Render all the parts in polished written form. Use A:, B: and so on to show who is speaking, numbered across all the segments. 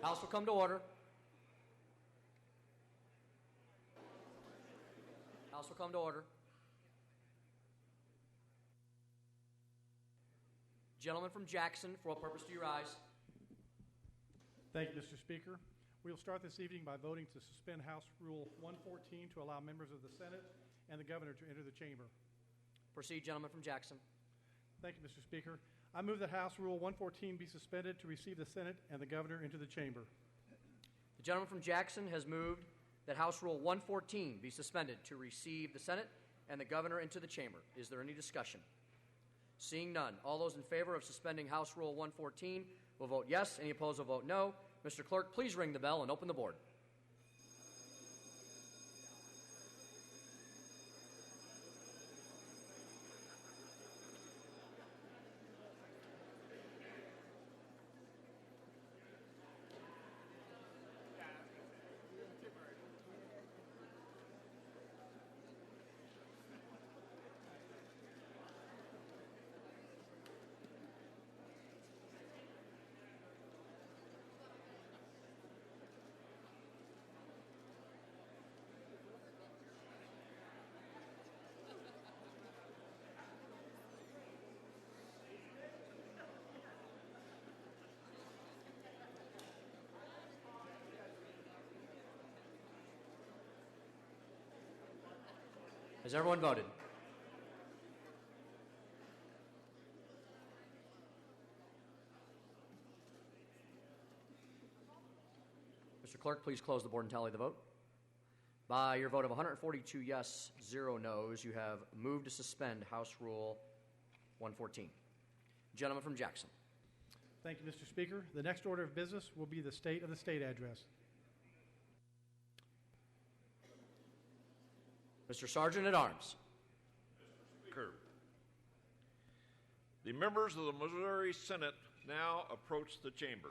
A: House will come to order. House will come to order. Gentleman from Jackson, for what purpose do you rise?
B: Thank you, Mr. Speaker. We will start this evening by voting to suspend House Rule 114 to allow members of the Senate and the Governor to enter the chamber.
A: Proceed, gentleman from Jackson.
B: Thank you, Mr. Speaker. I move that House Rule 114 be suspended to receive the Senate and the Governor into the chamber.
A: The gentleman from Jackson has moved that House Rule 114 be suspended to receive the Senate and the Governor into the chamber. Is there any discussion? Seeing none, all those in favor of suspending House Rule 114 will vote yes. Any opposed will vote no. Mr. Clerk, please ring the bell and open the board. Has everyone voted? Mr. Clerk, please close the board and tally the vote. By your vote of 142 yes, 0 no's, you have moved to suspend House Rule 114. Gentleman from Jackson.
B: Thank you, Mr. Speaker. The next order of business will be the State of the State address.
A: Mr. Sergeant at Arms.
C: Mr. Speaker, the members of the Missouri Senate now approach the chamber.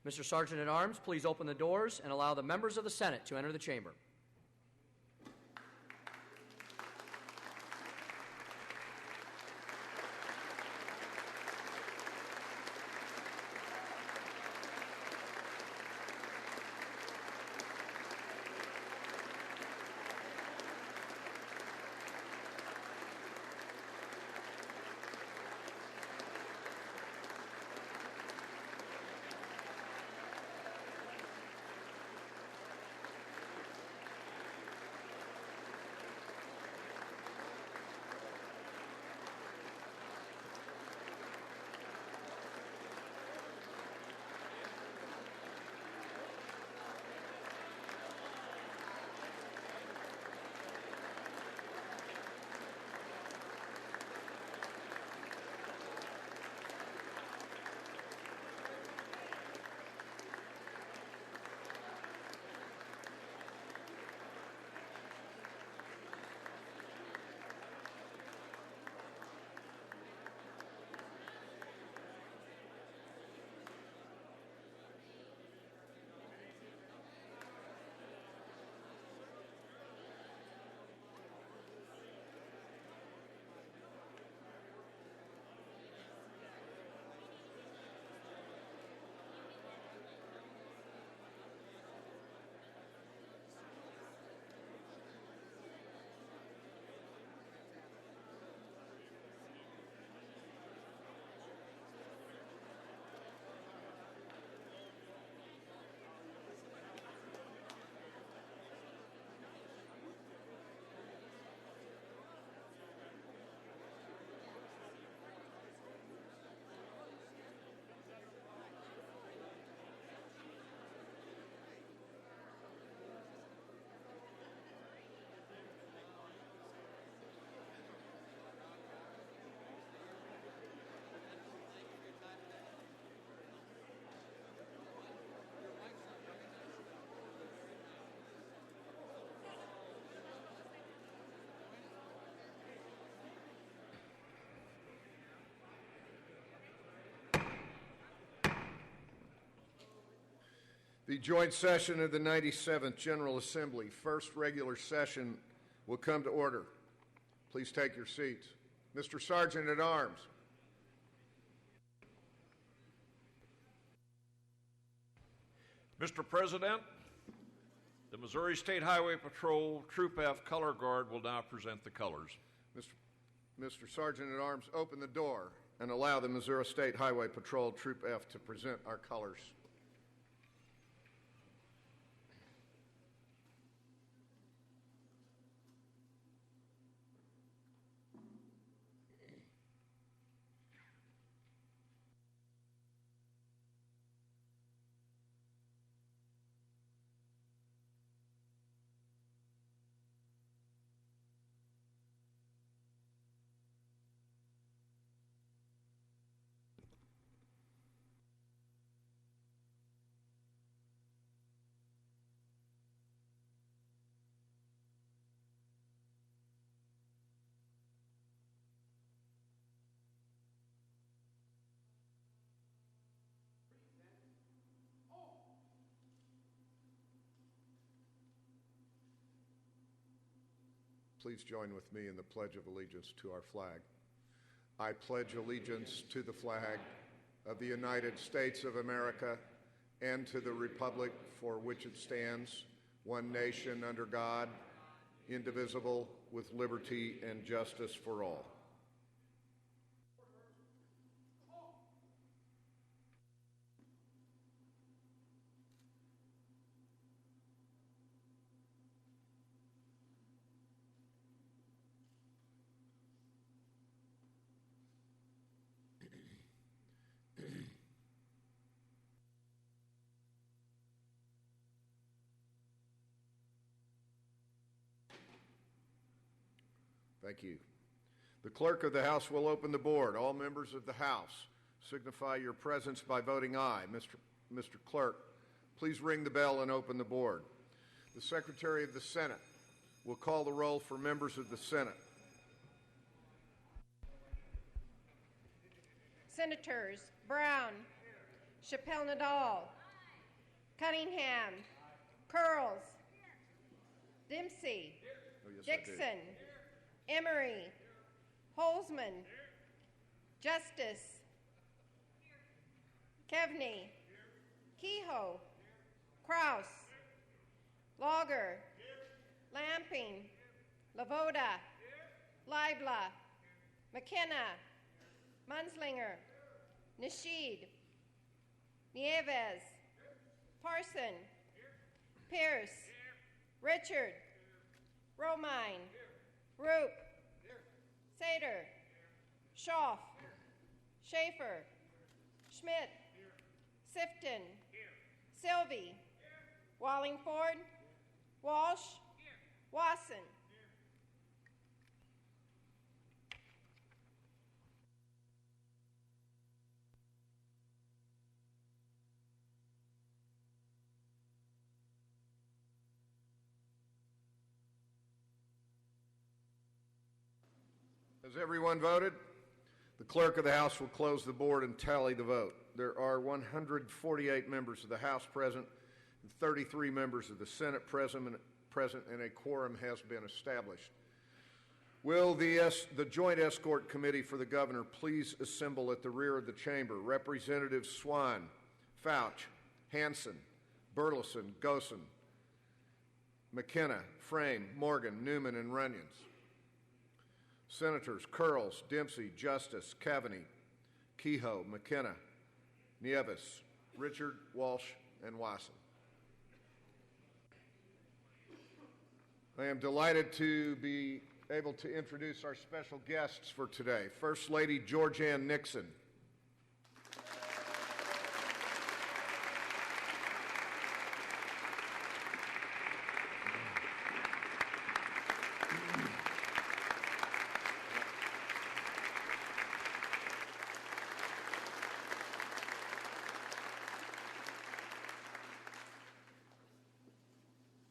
A: Mr. Sergeant at Arms, please open the doors and allow the members of the Senate to enter the chamber.
D: The joint session of the 97th General Assembly, first regular session, will come to order. Please take your seats. Mr. Sergeant at Arms.
C: Mr. President, the Missouri State Highway Patrol Troop F Color Guard will now present the colors.
D: Mr. Sergeant at Arms, open the door and allow the Missouri State Highway Patrol Troop F to present our colors. Please join with me in the Pledge of Allegiance to our flag. I pledge allegiance to the flag of the United States of America and to the republic for which it stands, one nation under God, indivisible, with liberty and justice for all. Thank you. The clerk of the House will open the board. All members of the House signify your presence by voting aye. Mr. Clerk, please ring the bell and open the board. The Secretary of the Senate will call the roll for members of the Senate.
E: Senators Brown, Chappelle Nadal, Cunningham, Curls, Dempsey, Dixon, Emery, Holzman, Justice, Kevney, Kehoe, Kraus, Logger, Lamping, Lavoda, Leibla, McKenna, Munslinger, Nasheed, Nieves, Parson, Pierce, Richard, Romine, Roop, Sater, Schaaf, Schaefer, Schmidt, Sifton, Sylvie, Wallingford, Walsh, Wasson.
D: Has everyone voted? The clerk of the House will close the board and tally the vote. There are 148 members of the House present and 33 members of the Senate present, and a quorum has been established. Will the Joint Escort Committee for the Governor please assemble at the rear of the chamber? Representatives Swan, Fouch, Hanson, Burleson, Gosen, McKenna, Frame, Morgan, Newman, and Runyons. Senators Curls, Dempsey, Justice, Cavaney, Kehoe, McKenna, Nieves, Richard, Walsh, and Wasson. I am delighted to be able to introduce our special guests for today. First Lady Georgianne Nixon.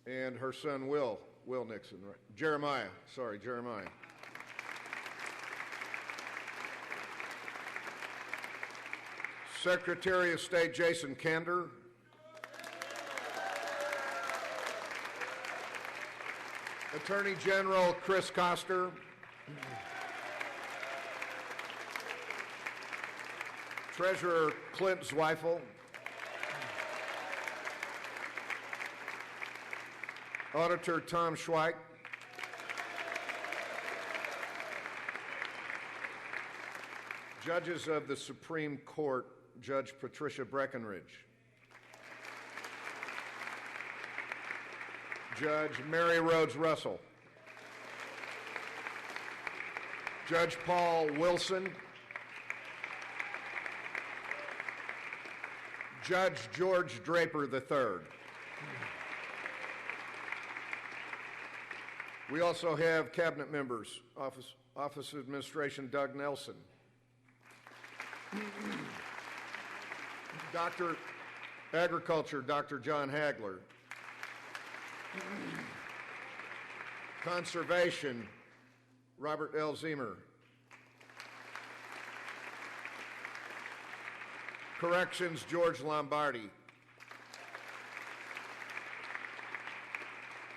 D: And her son, Will Nixon, right? Jeremiah. Secretary of State Jason Kander. Attorney General Chris Koster. Treasurer Clint Zweifel. Auditor Tom Schweik. Judges of the Supreme Court, Judge Patricia Breckenridge. Judge Mary Rhodes Russell. Judge Paul Wilson. Judge George Draper III. We also have cabinet members, Office of Administration Doug Nelson. Dr. Agriculture, Dr. John Hagler. Conservation, Robert L. Zemer. Corrections, George Lombardi.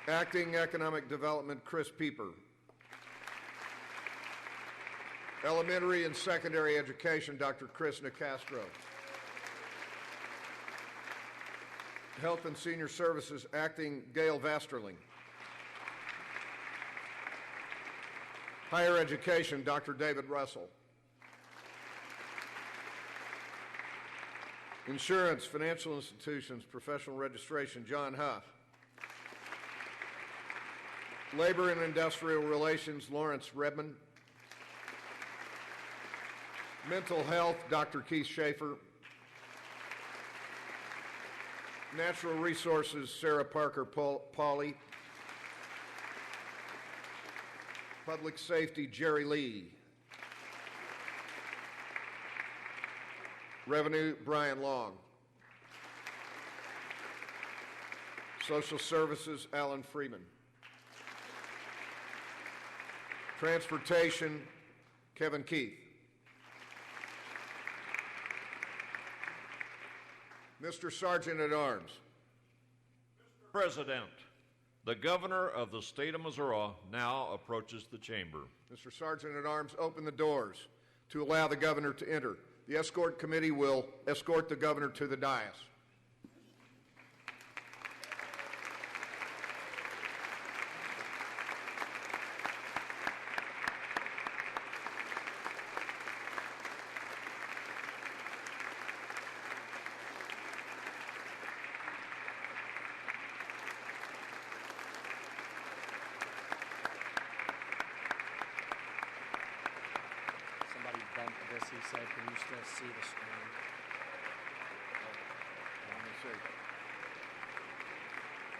D: Acting Economic Development, Chris Pieper. Elementary and Secondary Education, Dr. Chris Nicastro. Health and Senior Services, Acting Gail Vasterling. Higher Education, Dr. David Russell. Insurance, Financial Institutions, Professional Registration, John Huff. Labor and Industrial Relations, Lawrence Redmond. Mental Health, Dr. Keith Schaefer. Natural Resources, Sarah Parker Pauley. Public Safety, Jerry Lee. Revenue, Brian Long. Social Services, Alan Freeman. Transportation, Kevin Keith. Mr. Sergeant at Arms.
C: Mr. President, the Governor of the State of Missouri now approaches the chamber.
D: Mr. Sergeant at Arms, open the doors to allow the Governor to enter. The escort committee will escort the Governor to the dais.
A: Somebody bumped this, he said. Can you still see the screen?
D: Let me see.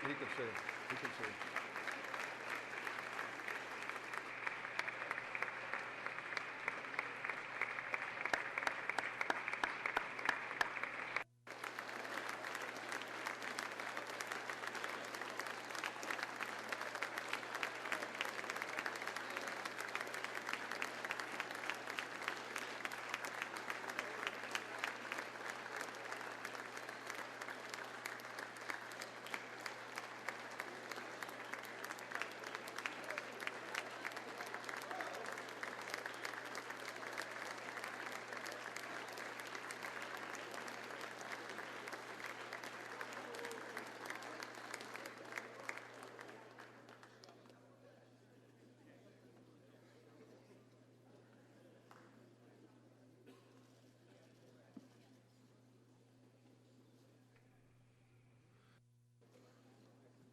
D: He can see. He can see.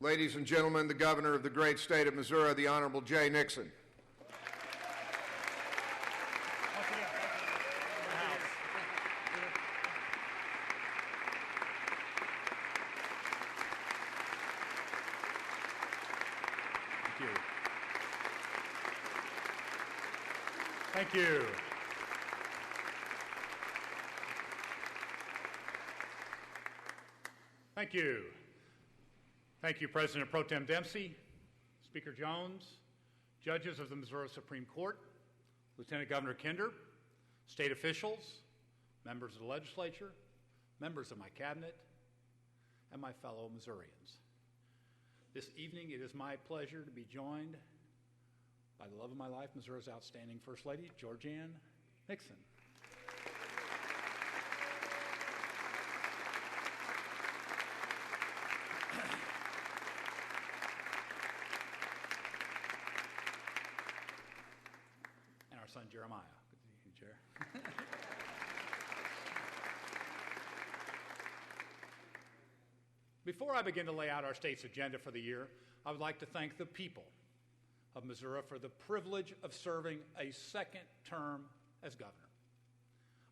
D: Ladies and gentlemen, the Governor of the great state of Missouri, the Honorable Jay Nixon.
B: Thank you. Thank you. Thank you, President Pro Tem Dempsey, Speaker Jones, judges of the Missouri Supreme Court, Lieutenant Governor Kinder, state officials, members of the legislature, members of my cabinet, and my fellow Missourians. This evening, it is my pleasure to be joined by the love of my life, Missouri's outstanding First Lady, Georgianne Nixon. son Jeremiah. Good to see you, Jer. Before I begin to lay out our state's agenda for the year, I would like to thank the people of Missouri for the privilege of serving a second term as governor.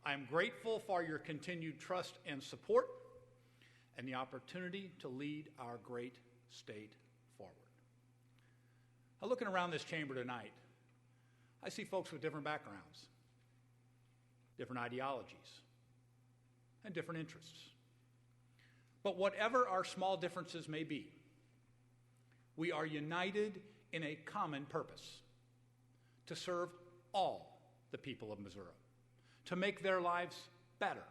B: I am grateful for your continued trust and support and the opportunity to lead our great state forward. Now, looking around this chamber tonight, I see folks with different backgrounds, different ideologies, and different interests. But whatever our small differences may be, we are united in a common purpose: to serve all the people of Missouri, to make their lives better,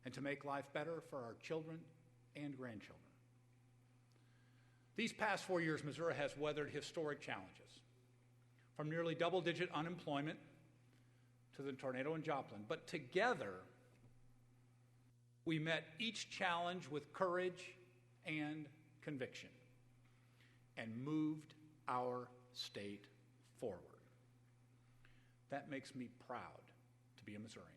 B: and to make life better for our children and grandchildren. These past 4 years, Missouri has weathered historic challenges, from nearly double-digit unemployment to the tornado in Joplin. But together, we met each challenge with courage and conviction and moved our state forward. That makes me proud to be a Missourian.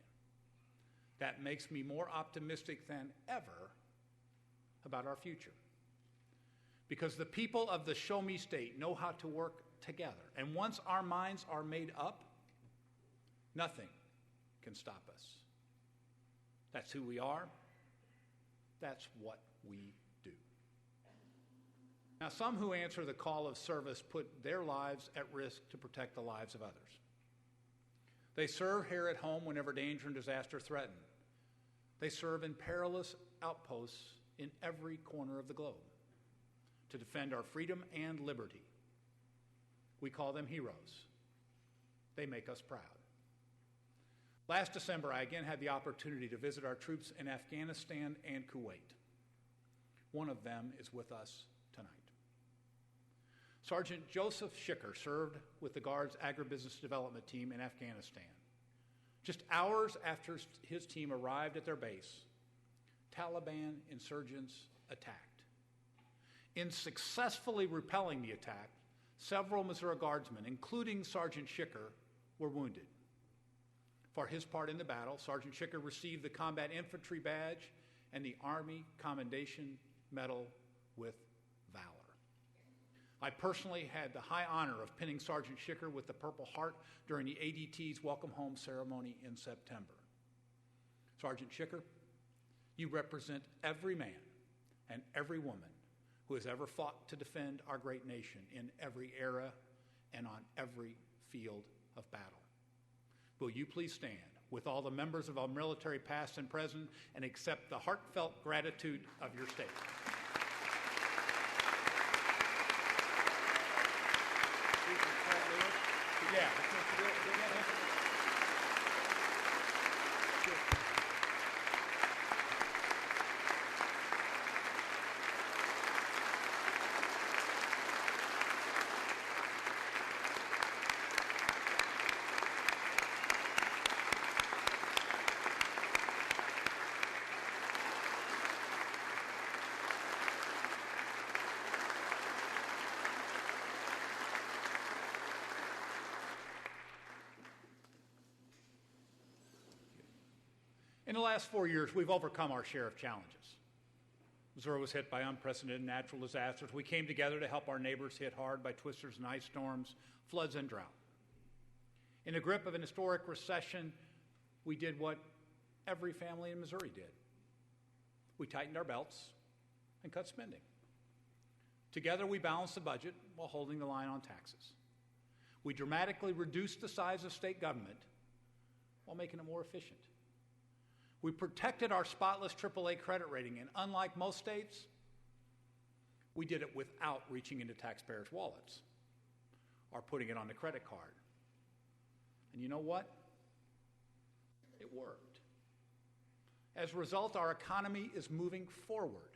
B: That makes me more optimistic than ever about our future. Because the people of the Show Me State know how to work together. And once our minds are made up, nothing can stop us. That's who we are. That's what we do. Now, some who answer the call of service put their lives at risk to protect the lives of others. They serve here at home whenever danger and disaster threaten. They serve in perilous outposts in every corner of the globe to defend our freedom and liberty. We call them heroes. They make us proud. Last December, I again had the opportunity to visit our troops in Afghanistan and Kuwait. One of them is with us tonight. Sergeant Joseph Schicker served with the Guard's agribusiness development team in Afghanistan. Just hours after his team arrived at their base, Taliban insurgents attacked. In successfully repelling the attack, several Missouri Guardsmen, including Sergeant Schicker, were wounded. For his part in the battle, Sergeant Schicker received the Combat Infantry Badge and the Army Commendation Medal with Valor. I personally had the high honor of pinning Sergeant Schicker with the Purple Heart during the ADT's Welcome Home ceremony in September. Sergeant Schicker, you represent every man and every woman who has ever fought to defend our great nation in every era and on every field of battle. Will you please stand with all the members of our military past and present and accept the heartfelt gratitude of your state. Yeah. In the last 4 years, we've overcome our share of challenges. Missouri was hit by unprecedented natural disasters. We came together to help our neighbors hit hard by twisters and ice storms, floods, and drought. In the grip of an historic recession, we did what every family in Missouri did. We tightened our belts and cut spending. Together, we balanced the budget while holding the line on taxes. We dramatically reduced the size of state government while making it more efficient. We protected our spotless AAA credit rating, and unlike most states, we did it without reaching into taxpayers' wallets or putting it on the credit card. And you know what? It worked. As a result, our economy is moving forward.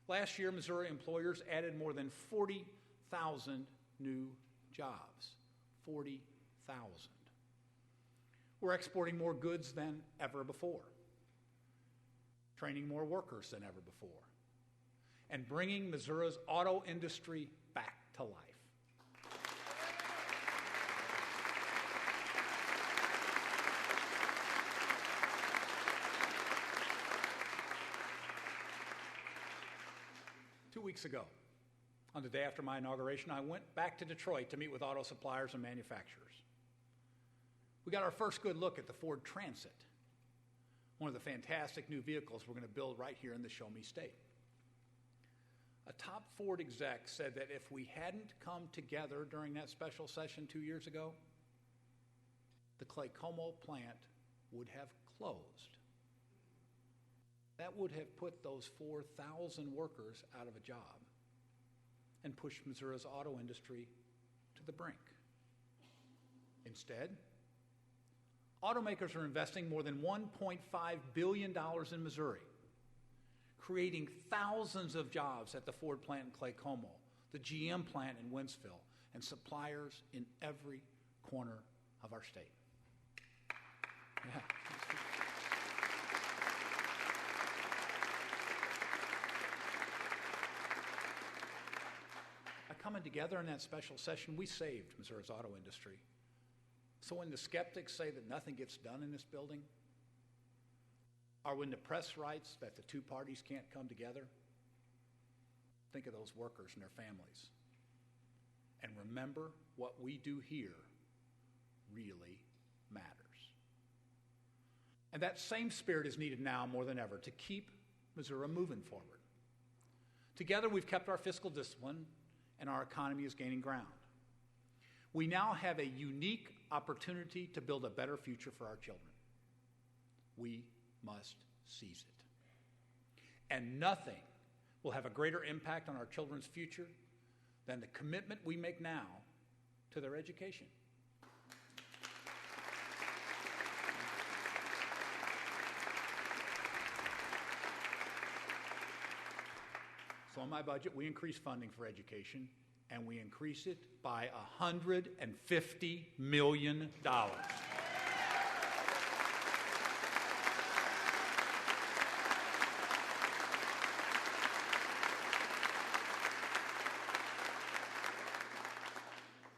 B: Last year, Missouri employers added more than 40,000 new jobs. 40,000. We're exporting more goods than ever before, training more workers than ever before, and bringing Missouri's auto industry back to life. 2 weeks ago, on the day after my inauguration, I went back to Detroit to meet with auto suppliers and manufacturers. We got our first good look at the Ford Transit, one of the fantastic new vehicles we're going to build right here in the Show Me State. A top Ford exec said that if we hadn't come together during that special session 2 years ago, the Claycomo plant would have closed. That would have put those 4,000 workers out of a job and pushed Missouri's auto industry to the brink. Instead, automakers are investing more than $1.5 billion in Missouri, creating thousands of jobs at the Ford plant in Claycomo, the GM plant in Wentzville, and suppliers in every corner of our state. Yeah. By coming together in that special session, we saved Missouri's auto industry. So when the skeptics say that nothing gets done in this building, or when the press writes that the two parties can't come together, think of those workers and their families. And remember, what we do here really matters. And that same spirit is needed now more than ever to keep Missouri moving forward. Together, we've kept our fiscal discipline, and our economy is gaining ground. We now have a unique opportunity to build a better future for our children. We must seize it. And nothing will have a greater impact on our children's future than the commitment we make now to their education. So in my budget, we increase funding for education, and we increase it by $150 million.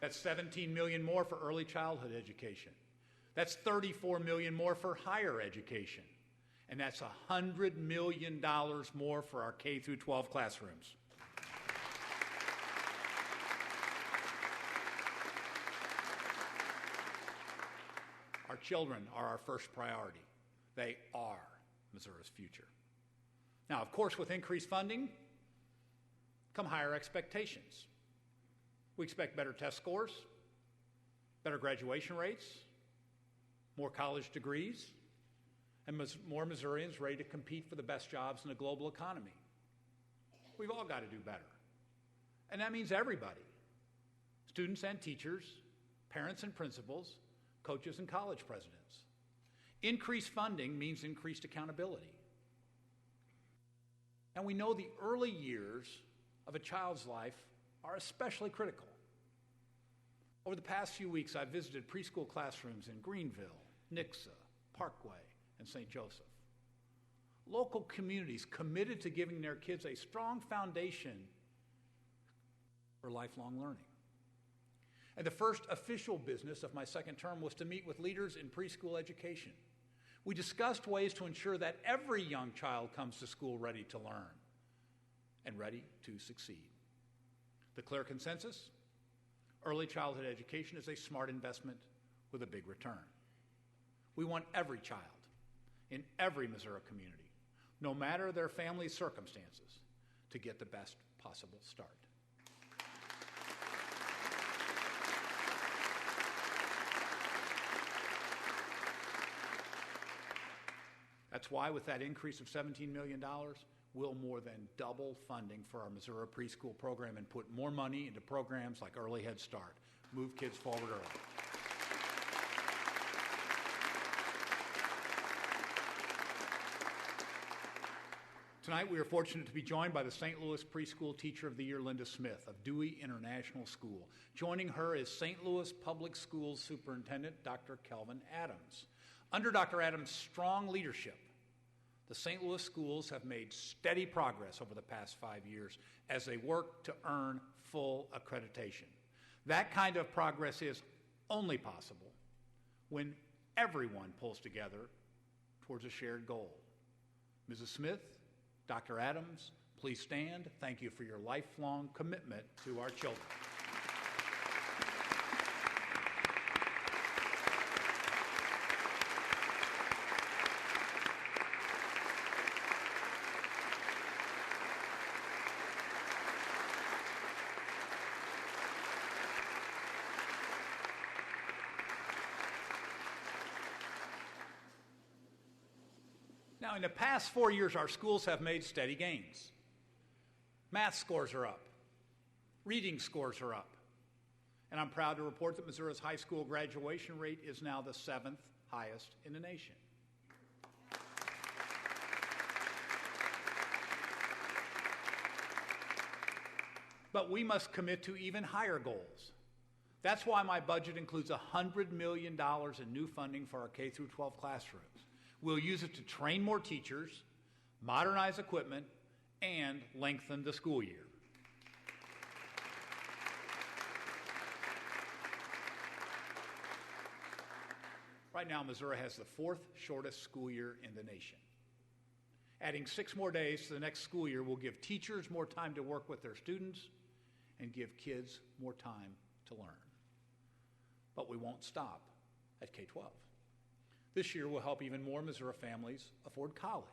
B: That's $17 million more for early childhood education. That's $34 million more for higher education. And that's $100 million more for our K through 12 classrooms. Our children are our first priority. They are Missouri's future. Now, of course, with increased funding come higher expectations. We expect better test scores, better graduation rates, more college degrees, and more Missourians ready to compete for the best jobs in the global economy. We've all got to do better. And that means everybody, students and teachers, parents and principals, coaches and college presidents. Increased funding means increased accountability. And we know the early years of a child's life are especially critical. Over the past few weeks, I've visited preschool classrooms in Greenville, Nixon, Parkway, and St. Joseph. Local communities committed to giving their kids a strong foundation for lifelong learning. And the first official business of my second term was to meet with leaders in preschool education. We discussed ways to ensure that every young child comes to school ready to learn and ready to succeed. The clear consensus: early childhood education is a smart investment with a big return. We want every child in every Missouri community, no matter their family's circumstances, to get the best possible start. That's why, with that increase of $17 million, we'll more than double funding for our Missouri preschool program and put more money into programs like Early Head Start. Move kids forward early. Tonight, we are fortunate to be joined by the St. Louis Preschool Teacher of the Year, Linda Smith of Dewey International School. Joining her is St. Louis Public Schools Superintendent, Dr. Kelvin Adams. Under Dr. Adams' strong leadership, the St. Louis schools have made steady progress over the past 5 years as they work to earn full accreditation. That kind of progress is only possible when everyone pulls together towards a shared goal. Mrs. Smith, Dr. Adams, Please stand. Thank you for your lifelong commitment to our children. Now, in the past 4 years, our schools have made steady gains. Math scores are up. Reading scores are up. And I'm proud to report that Missouri's high school graduation rate is now the 7th highest in the nation. But we must commit to even higher goals. That's why my budget includes $100 million in new funding for our K-12 classrooms. We'll use it to train more teachers, modernize equipment, and lengthen the school year. Right now, Missouri has the 4th shortest school year in the nation. Adding 6 more days to the next school year will give teachers more time to work with their students and give kids more time to learn. But we won't stop at K-12. This year will help even more Missouri families afford college.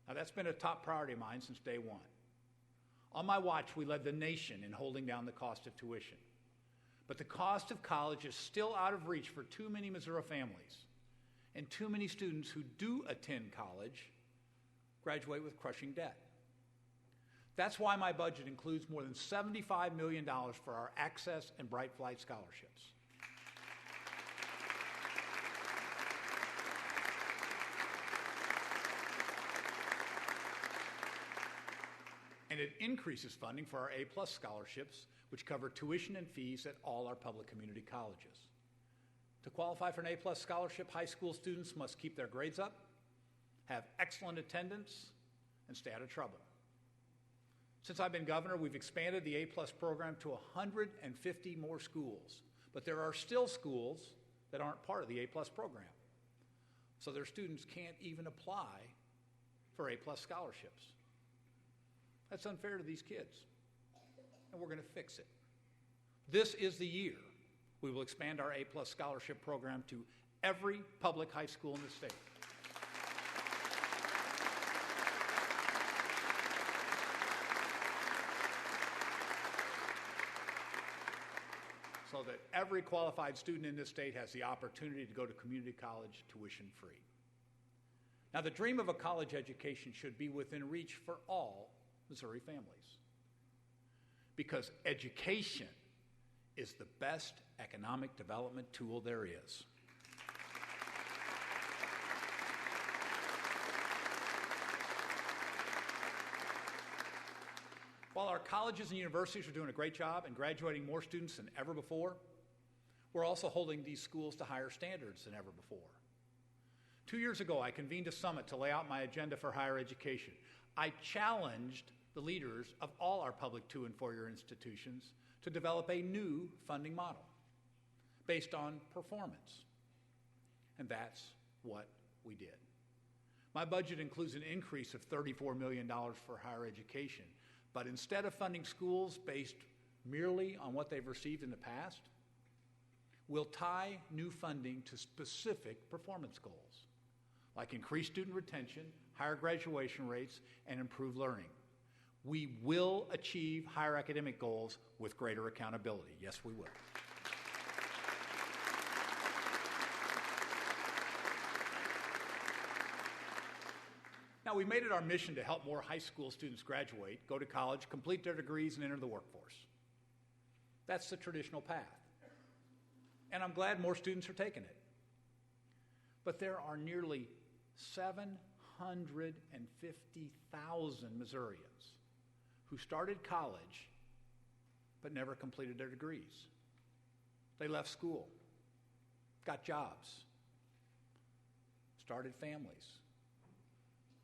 B: Now, that's been a top priority of mine since day one. On my watch, we led the nation in holding down the cost of tuition. But the cost of college is still out of reach for too many Missouri families, and too many students who do attend college graduate with crushing debt. That's why my budget includes more than $75 million for our Access and Bright Flight scholarships. And it increases funding for our A-plus scholarships, which cover tuition and fees at all our public community colleges. To qualify for an A-plus scholarship, high school students must keep their grades up, have excellent attendance, and stay out of trouble. Since I've been governor, we've expanded the A-plus program to 150 more schools, but there are still schools that aren't part of the A-plus program. So their students can't even apply for A-plus scholarships. That's unfair to these kids, and we're going to fix it. This is the year we will expand our A-plus scholarship program to every public high school in the state. So that every qualified student in this state has the opportunity to go to community college tuition free. Now, the dream of a college education should be within reach for all Missouri families, because education is the best economic development tool there is. While our colleges and universities are doing a great job and graduating more students than ever before, we're also holding these schools to higher standards than ever before. 2 years ago, I convened a summit to lay out my agenda for higher education. I challenged the leaders of all our public 2- and 4-year institutions to develop a new funding model based on performance. And that's what we did. My budget includes an increase of $34 million for higher education, but instead of funding schools based merely on what they've received in the past, we'll tie new funding to specific performance goals, like increased student retention, higher graduation rates, and improved learning. We will achieve higher academic goals with greater accountability. Yes, we will. Now, we made it our mission to help more high school students graduate, go to college, complete their degrees, and enter the workforce. That's the traditional path. And I'm glad more students are taking it. But there are nearly 750,000 Missourians who started college but never completed their degrees. They left school, got jobs, started families,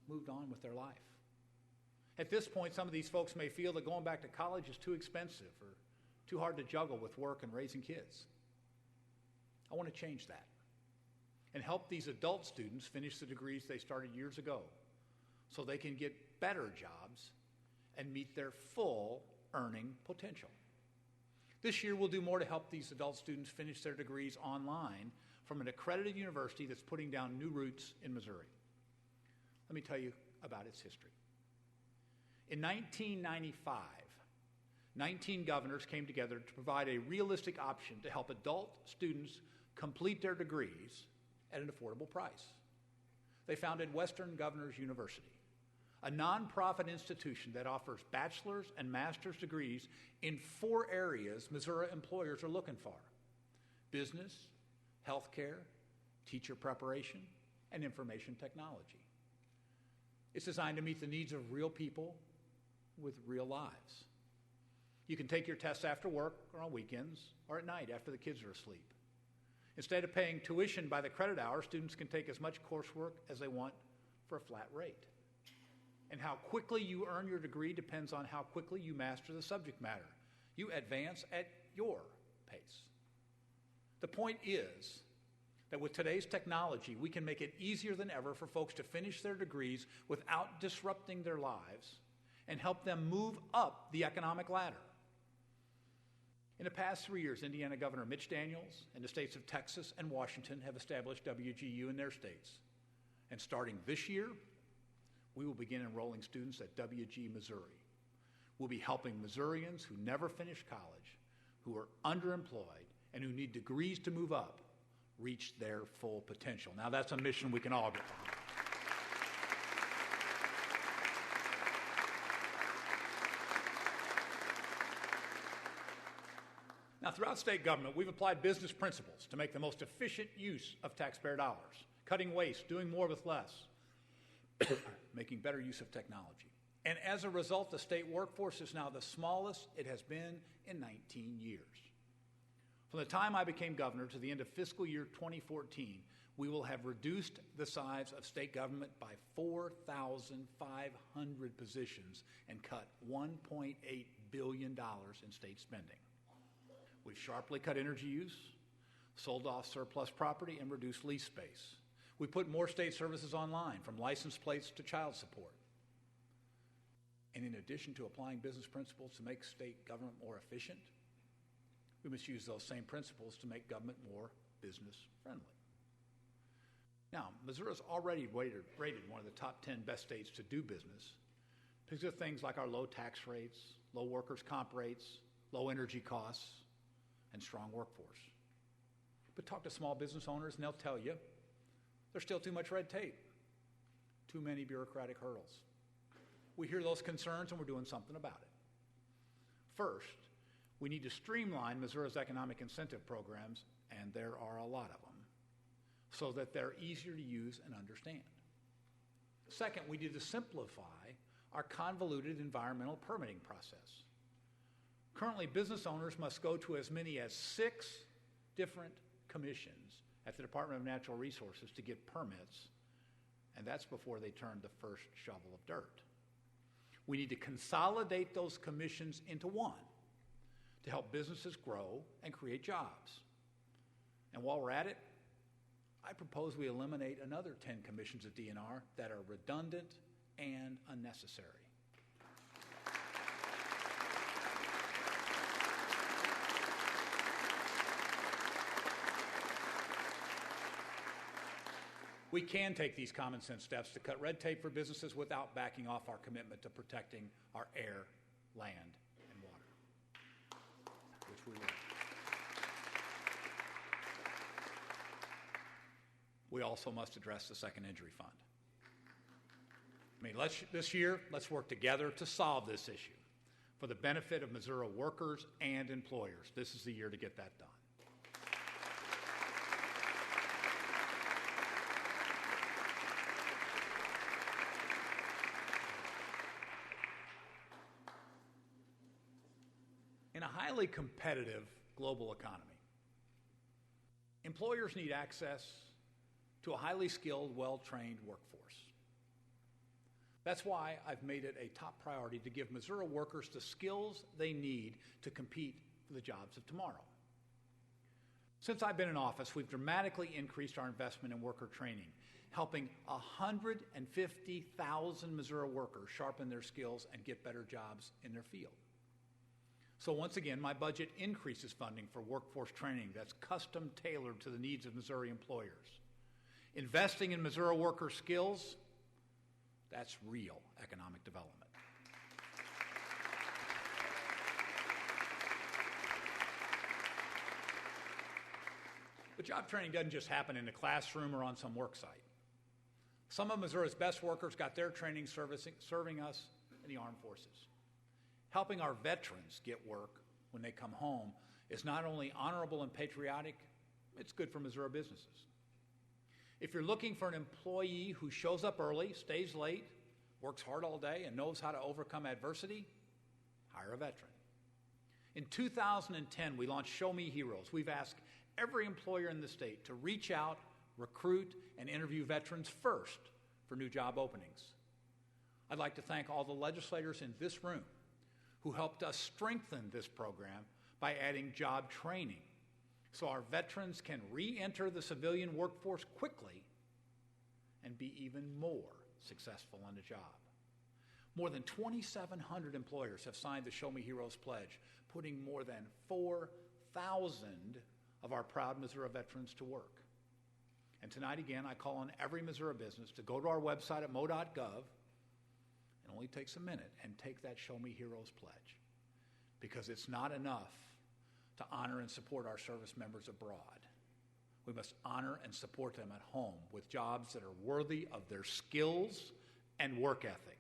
B: moved on with their life. At this point, some of these folks may feel that going back to college is too expensive or too hard to juggle with work and raising kids. I want to change that and help these adult students finish the degrees they started years ago so they can get better jobs and meet their full earning potential. This year, we'll do more to help these adult students finish their degrees online from an accredited university that's putting down new roots in Missouri. Let me tell you about its history. In 1995, 19 governors came together to provide a realistic option to help adult students complete their degrees at an affordable price. They founded Western Governors University, a nonprofit institution that offers bachelor's and master's degrees in 4 areas Missouri employers are looking for: business, healthcare, teacher preparation, and information technology. It's designed to meet the needs of real people with real lives. You can take your tests after work or on weekends or at night after the kids are asleep. Instead of paying tuition by the credit hour, students can take as much coursework as they want for a flat rate. And how quickly you earn your degree depends on how quickly you master the subject matter. You advance at your pace. The point is that with today's technology, we can make it easier than ever for folks to finish their degrees without disrupting their lives and help them move up the economic ladder. In the past 3 years, Indiana Governor Mitch Daniels and the states of Texas and Washington have established WGU in their states. And starting this year, we will begin enrolling students at WG Missouri. We'll be helping Missourians who never finished college, who are underemployed, and who need degrees to move up, reach their full potential. Now, that's a mission we can all get behind. Now, throughout state government, we've applied business principles to make the most efficient use of taxpayer dollars, cutting waste, doing more with less, making better use of technology. And as a result, the state workforce is now the smallest it has been in 19 years. From the time I became governor to the end of fiscal year 2014, we will have reduced the size of state government by 4,500 positions and cut $1.8 billion in state spending. We've sharply cut energy use, sold off surplus property, and reduced lease space. We put more state services online, from license plates to child support. And in addition to applying business principles to make state government more efficient, we must use those same principles to make government more business-friendly. Now, Missouri is already rated one of the top 10 best states to do business because of things like our low tax rates, low workers' comp rates, low energy costs, and strong workforce. But talk to small business owners and they'll tell you there's still too much red tape, too many bureaucratic hurdles. We hear those concerns and we're doing something about it. First, we need to streamline Missouri's economic incentive programs, and there are a lot of them, so that they're easier to use and understand. Second, we need to simplify our convoluted environmental permitting process. Currently, business owners must go to as many as 6 different commissions at the Department of Natural Resources to get permits, and that's before they turn the first shovel of dirt. We need to consolidate those commissions into one to help businesses grow and create jobs. And while we're at it, I propose we eliminate another 10 commissions at DNR that are redundant and unnecessary. We can take these common sense steps to cut red tape for businesses without backing off our commitment to protecting our air, land, and water, which we will. We also must address the second injury fund. This year, let's work together to solve this issue for the benefit of Missouri workers and employers. This is the year to get that done. In a highly competitive global economy, employers need access to a highly skilled, well-trained workforce. That's why I've made it a top priority to give Missouri workers the skills they need to compete for the jobs of tomorrow. Since I've been in office, we've dramatically increased our investment in worker training, helping 150,000 Missouri workers sharpen their skills and get better jobs in their field. So once again, my budget increases funding for workforce training that's custom tailored to the needs of Missouri employers. Investing in Missouri worker skills, that's real economic development. But job training doesn't just happen in the classroom or on some work site. Some of Missouri's best workers got their training serving us in the armed forces. Helping our veterans get work when they come home is not only honorable and patriotic, it's good for Missouri businesses. If you're looking for an employee who shows up early, stays late, works hard all day, and knows how to overcome adversity, hire a veteran. In 2010, we launched Show Me Heroes. We've asked every employer in the state to reach out, recruit, and interview veterans first for new job openings. I'd like to thank all the legislators in this room who helped us strengthen this program by adding job training so our veterans can re-enter the civilian workforce quickly and be even more successful on the job. More than 2,700 employers have signed the Show Me Heroes pledge, putting more than 4,000 of our proud Missouri veterans to work. And tonight again, I call on every Missouri business to go to our website at mo.gov. It only takes a minute and take that Show Me Heroes pledge, because it's not enough to honor and support our service members abroad. We must honor and support them at home with jobs that are worthy of their skills and work ethic.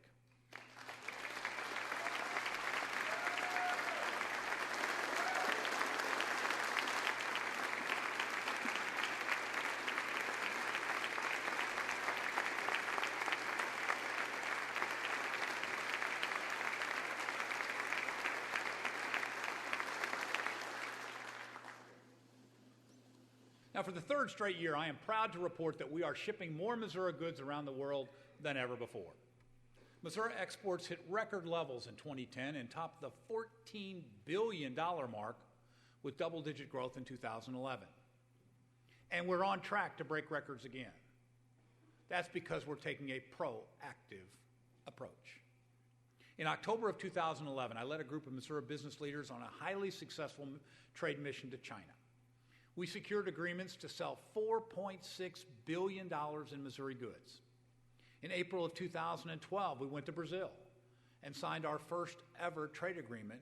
B: Now, for the third straight year, I am proud to report that we are shipping more Missouri goods around the world than ever before. Missouri exports hit record levels in 2010 and topped the $14 billion mark with double-digit growth in 2011. And we're on track to break records again. That's because we're taking a proactive approach. In October of 2011, I led a group of Missouri business leaders on a highly successful trade mission to China. We secured agreements to sell $4.6 billion in Missouri goods. In April of 2012, we went to Brazil and signed our first ever trade agreement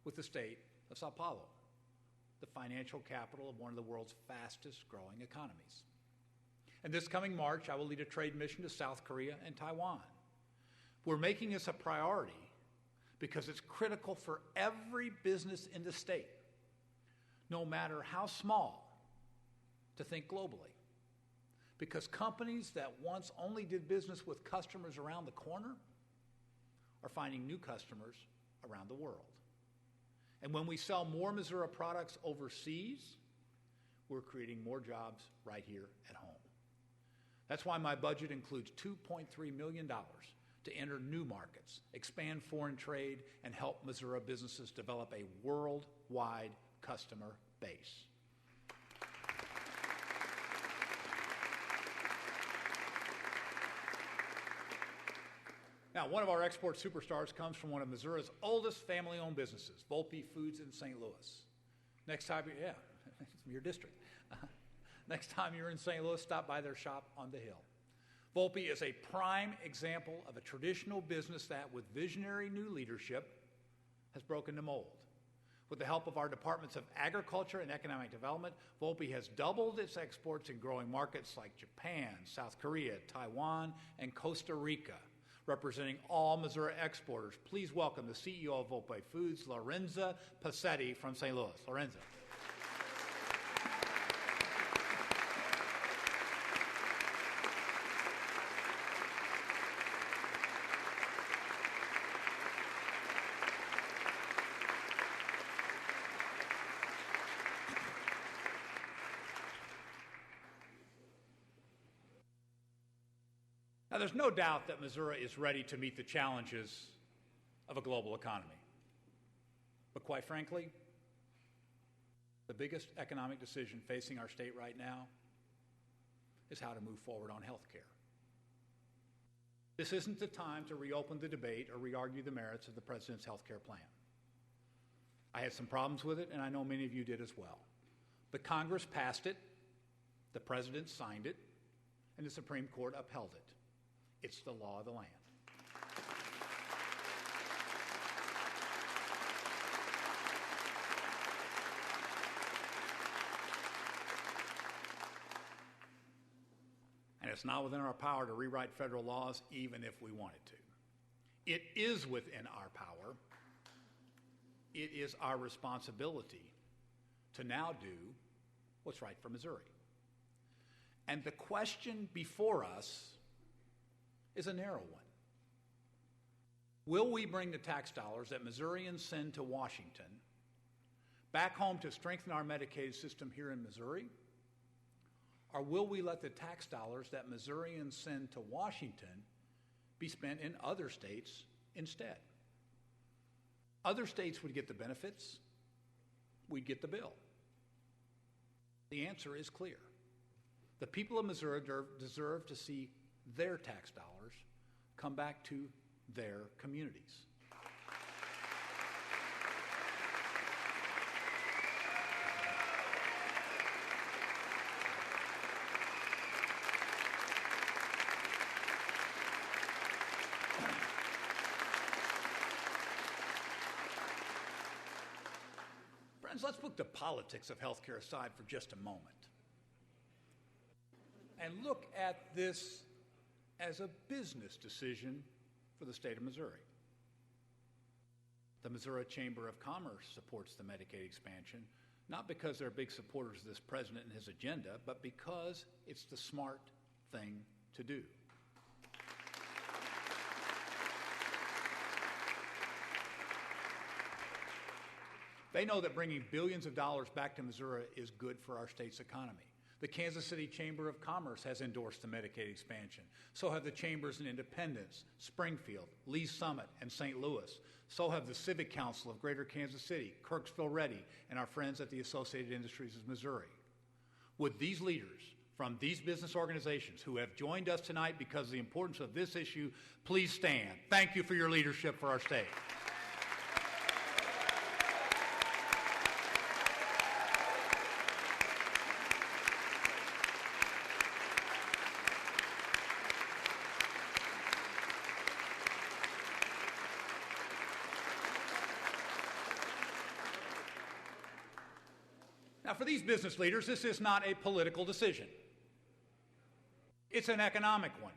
B: with the state of Sao Paulo, the financial capital of one of the world's fastest growing economies. And this coming March, I will lead a trade mission to South Korea and Taiwan. We're making this a priority because it's critical for every business in the state, no matter how small, to think globally. Because companies that once only did business with customers around the corner are finding new customers around the world. And when we sell more Missouri products overseas, we're creating more jobs right here at home. That's why my budget includes $2.3 million to enter new markets, expand foreign trade, and help Missouri businesses develop a worldwide customer base. Now, one of our export superstars comes from one of Missouri's oldest family-owned businesses, Volpe Foods in St. Louis. Next time, it's your district. Next time you're in St. Louis, stop by their shop on the Hill. Volpe is a prime example of a traditional business that, with visionary new leadership, has broken the mold. With the help of our Departments of Agriculture and Economic Development, Volpe has doubled its exports in growing markets like Japan, South Korea, Taiwan, and Costa Rica. Representing all Missouri exporters, please welcome the CEO of Volpe Foods, Lorenza Passetti from St. Louis. Lorenza. Now, there's no doubt that Missouri is ready to meet the challenges of a global economy. But quite frankly, The biggest economic decision facing our state right now is how to move forward on health care. This isn't the time to reopen the debate or re-argue the merits of the President's health care plan. I had some problems with it, and I know many of you did as well. But Congress passed it, the President signed it, and the Supreme Court upheld it. It's the law of the land. And it's not within our power to rewrite federal laws, even if we wanted to. It is within our power. It is our responsibility to now do what's right for Missouri. And the question before us is a narrow one. Will we bring the tax dollars that Missourians send to Washington back home to strengthen our Medicaid system here in Missouri? Or will we let the tax dollars that Missourians send to Washington be spent in other states instead? Other states would get the benefits, we'd get the bill. The answer is clear. The people of Missouri deserve to see their tax dollars come back to their communities. Friends, let's put the politics of healthcare aside for just a moment and look at this as a business decision for the state of Missouri. The Missouri Chamber of Commerce supports the Medicaid expansion, not because they're big supporters of this president and his agenda, but because it's the smart thing to do. They know that bringing billions of dollars back to Missouri is good for our state's economy. The Kansas City Chamber of Commerce has endorsed the Medicaid expansion. So have the chambers in Independence, Springfield, Lee Summit, and St. Louis. So have the Civic Council of Greater Kansas City, Kirksville-Ready, and our friends at the Associated Industries of Missouri. Would these leaders from these business organizations who have joined us tonight because of the importance of this issue, please stand. Thank you for your leadership for our state. Now, for these business leaders, this is not a political decision. It's an economic one.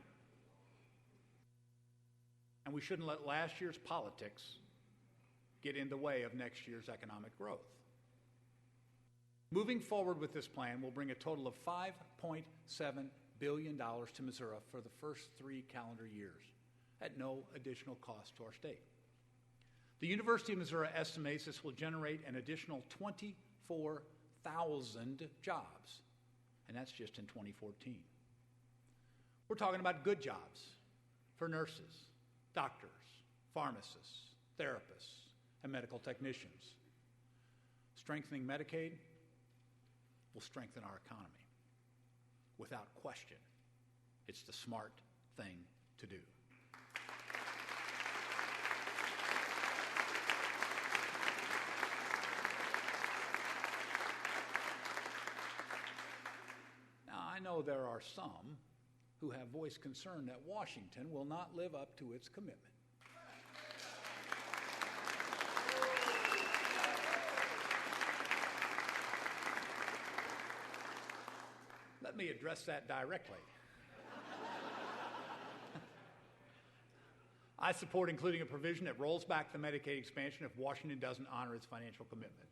B: And we shouldn't let last year's politics get in the way of next year's economic growth. Moving forward with this plan will bring a total of $5.7 billion to Missouri for the first 3 calendar years at no additional cost to our state. The University of Missouri estimates this will generate an additional 24,000 jobs, and that's just in 2014. We're talking about good jobs for nurses, doctors, pharmacists, therapists, and medical technicians. Strengthening Medicaid will strengthen our economy. Without question, it's the smart thing to do. I know there are some who have voiced concern that Washington will not live up to its commitment. Let me address that directly. I support including a provision that rolls back the Medicaid expansion if Washington doesn't honor its financial commitment.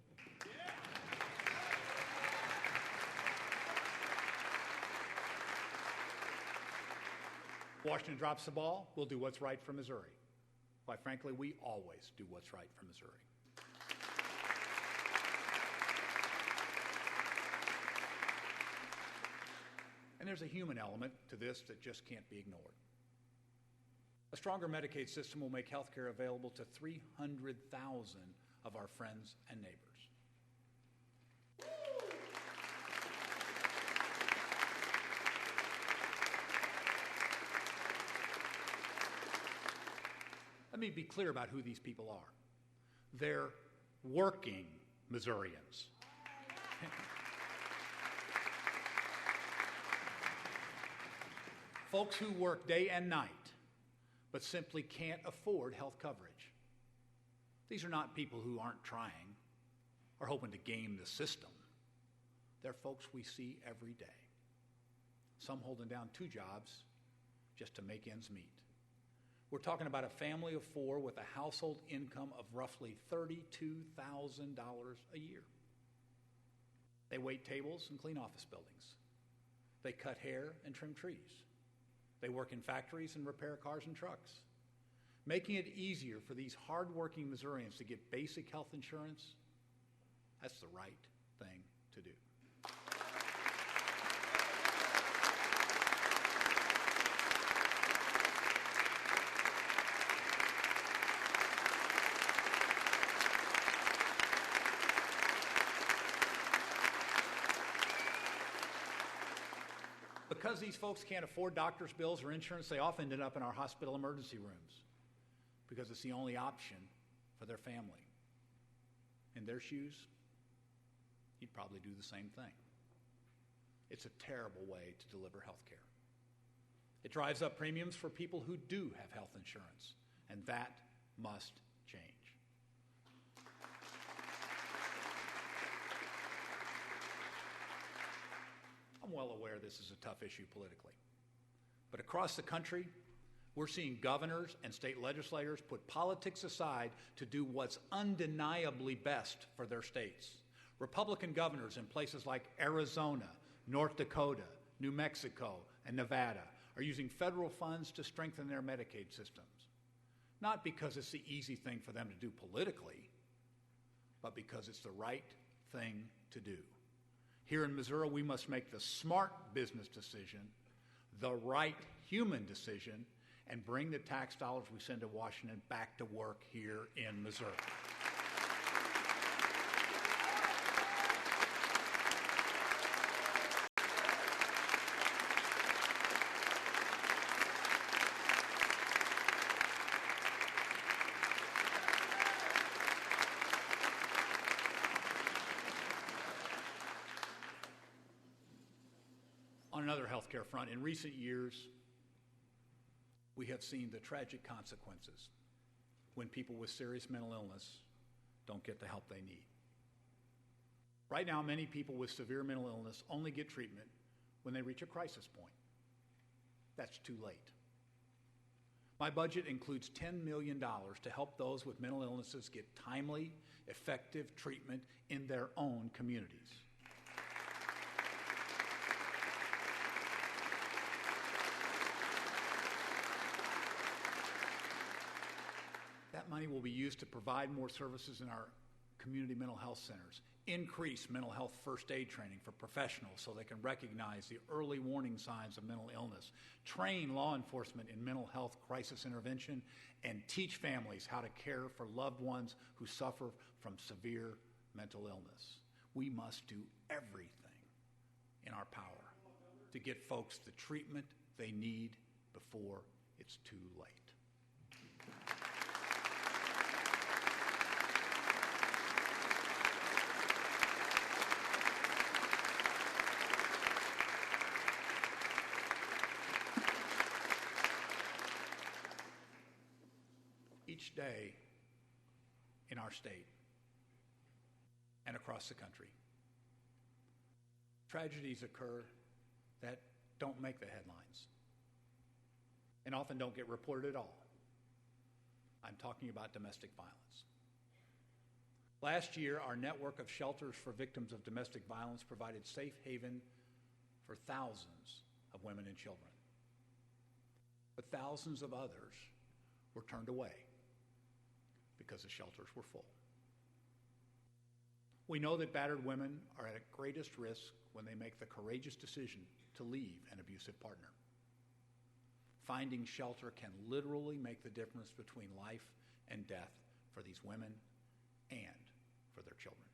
B: Washington drops the ball, we'll do what's right for Missouri. Quite frankly, we always do what's right for Missouri. And there's a human element to this that just can't be ignored. A stronger Medicaid system will make health care available to 300,000 of our friends and neighbors. Let me be clear about who these people are. They're working Missourians. Folks who work day and night, but simply can't afford health coverage. These are not people who aren't trying or hoping to game the system. They're folks we see every day. Some holding down 2 jobs just to make ends meet. We're talking about a family of 4 with a household income of roughly $32,000 a year. They wait tables and clean office buildings. They cut hair and trim trees. They work in factories and repair cars and trucks. Making it easier for these hardworking Missourians to get basic health insurance, that's the right thing to do. Because these folks can't afford doctor's bills or insurance, they often end up in our hospital emergency rooms because it's the only option for their family. In their shoes, you'd probably do the same thing. It's a terrible way to deliver health care. It drives up premiums for people who do have health insurance, and that must change. I'm well aware this is a tough issue politically. But across the country, we're seeing governors and state legislators put politics aside to do what's undeniably best for their states. Republican governors in places like Arizona, North Dakota, New Mexico, and Nevada are using federal funds to strengthen their Medicaid systems. Not because it's the easy thing for them to do politically, but because it's the right thing to do. Here in Missouri, we must make the smart business decision, the right human decision, and bring the tax dollars we send to Washington back to work here in Missouri. On another healthcare front, in recent years, we have seen the tragic consequences when people with serious mental illness don't get the help they need. Right now, many people with severe mental illness only get treatment when they reach a crisis point. That's too late. My budget includes $10 million to help those with mental illnesses get timely, effective treatment in their own communities. That money will be used to provide more services in our community mental health centers, increase mental health first aid training for professionals so they can recognize the early warning signs of mental illness, train law enforcement in mental health crisis intervention, and teach families how to care for loved ones who suffer from severe mental illness. We must do everything in our power to get folks the treatment they need before it's too late. Each day in our state and across the country, tragedies occur that don't make the headlines and often don't get reported at all. I'm talking about domestic violence. Last year, our network of shelters for victims of domestic violence provided safe haven for thousands of women and children. But thousands of others were turned away because the shelters were full. We know that battered women are at greatest risk when they make the courageous decision to leave an abusive partner. Finding shelter can literally make the difference between life and death for these women and for their children.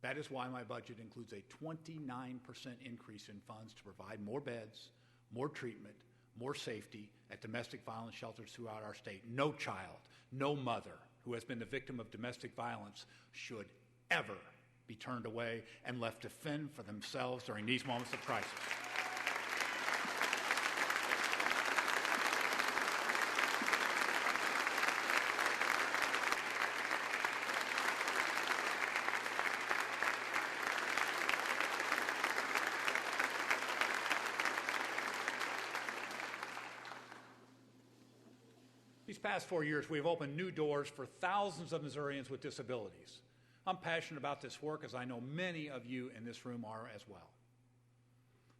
B: That is why my budget includes a 29% increase in funds to provide more beds, more treatment, more safety at domestic violence shelters throughout our state. No child, no mother who has been the victim of domestic violence should ever be turned away and left to fend for themselves during these moments of crisis. These past 4 years, we have opened new doors for thousands of Missourians with disabilities. I'm passionate about this work, as I know many of you in this room are as well.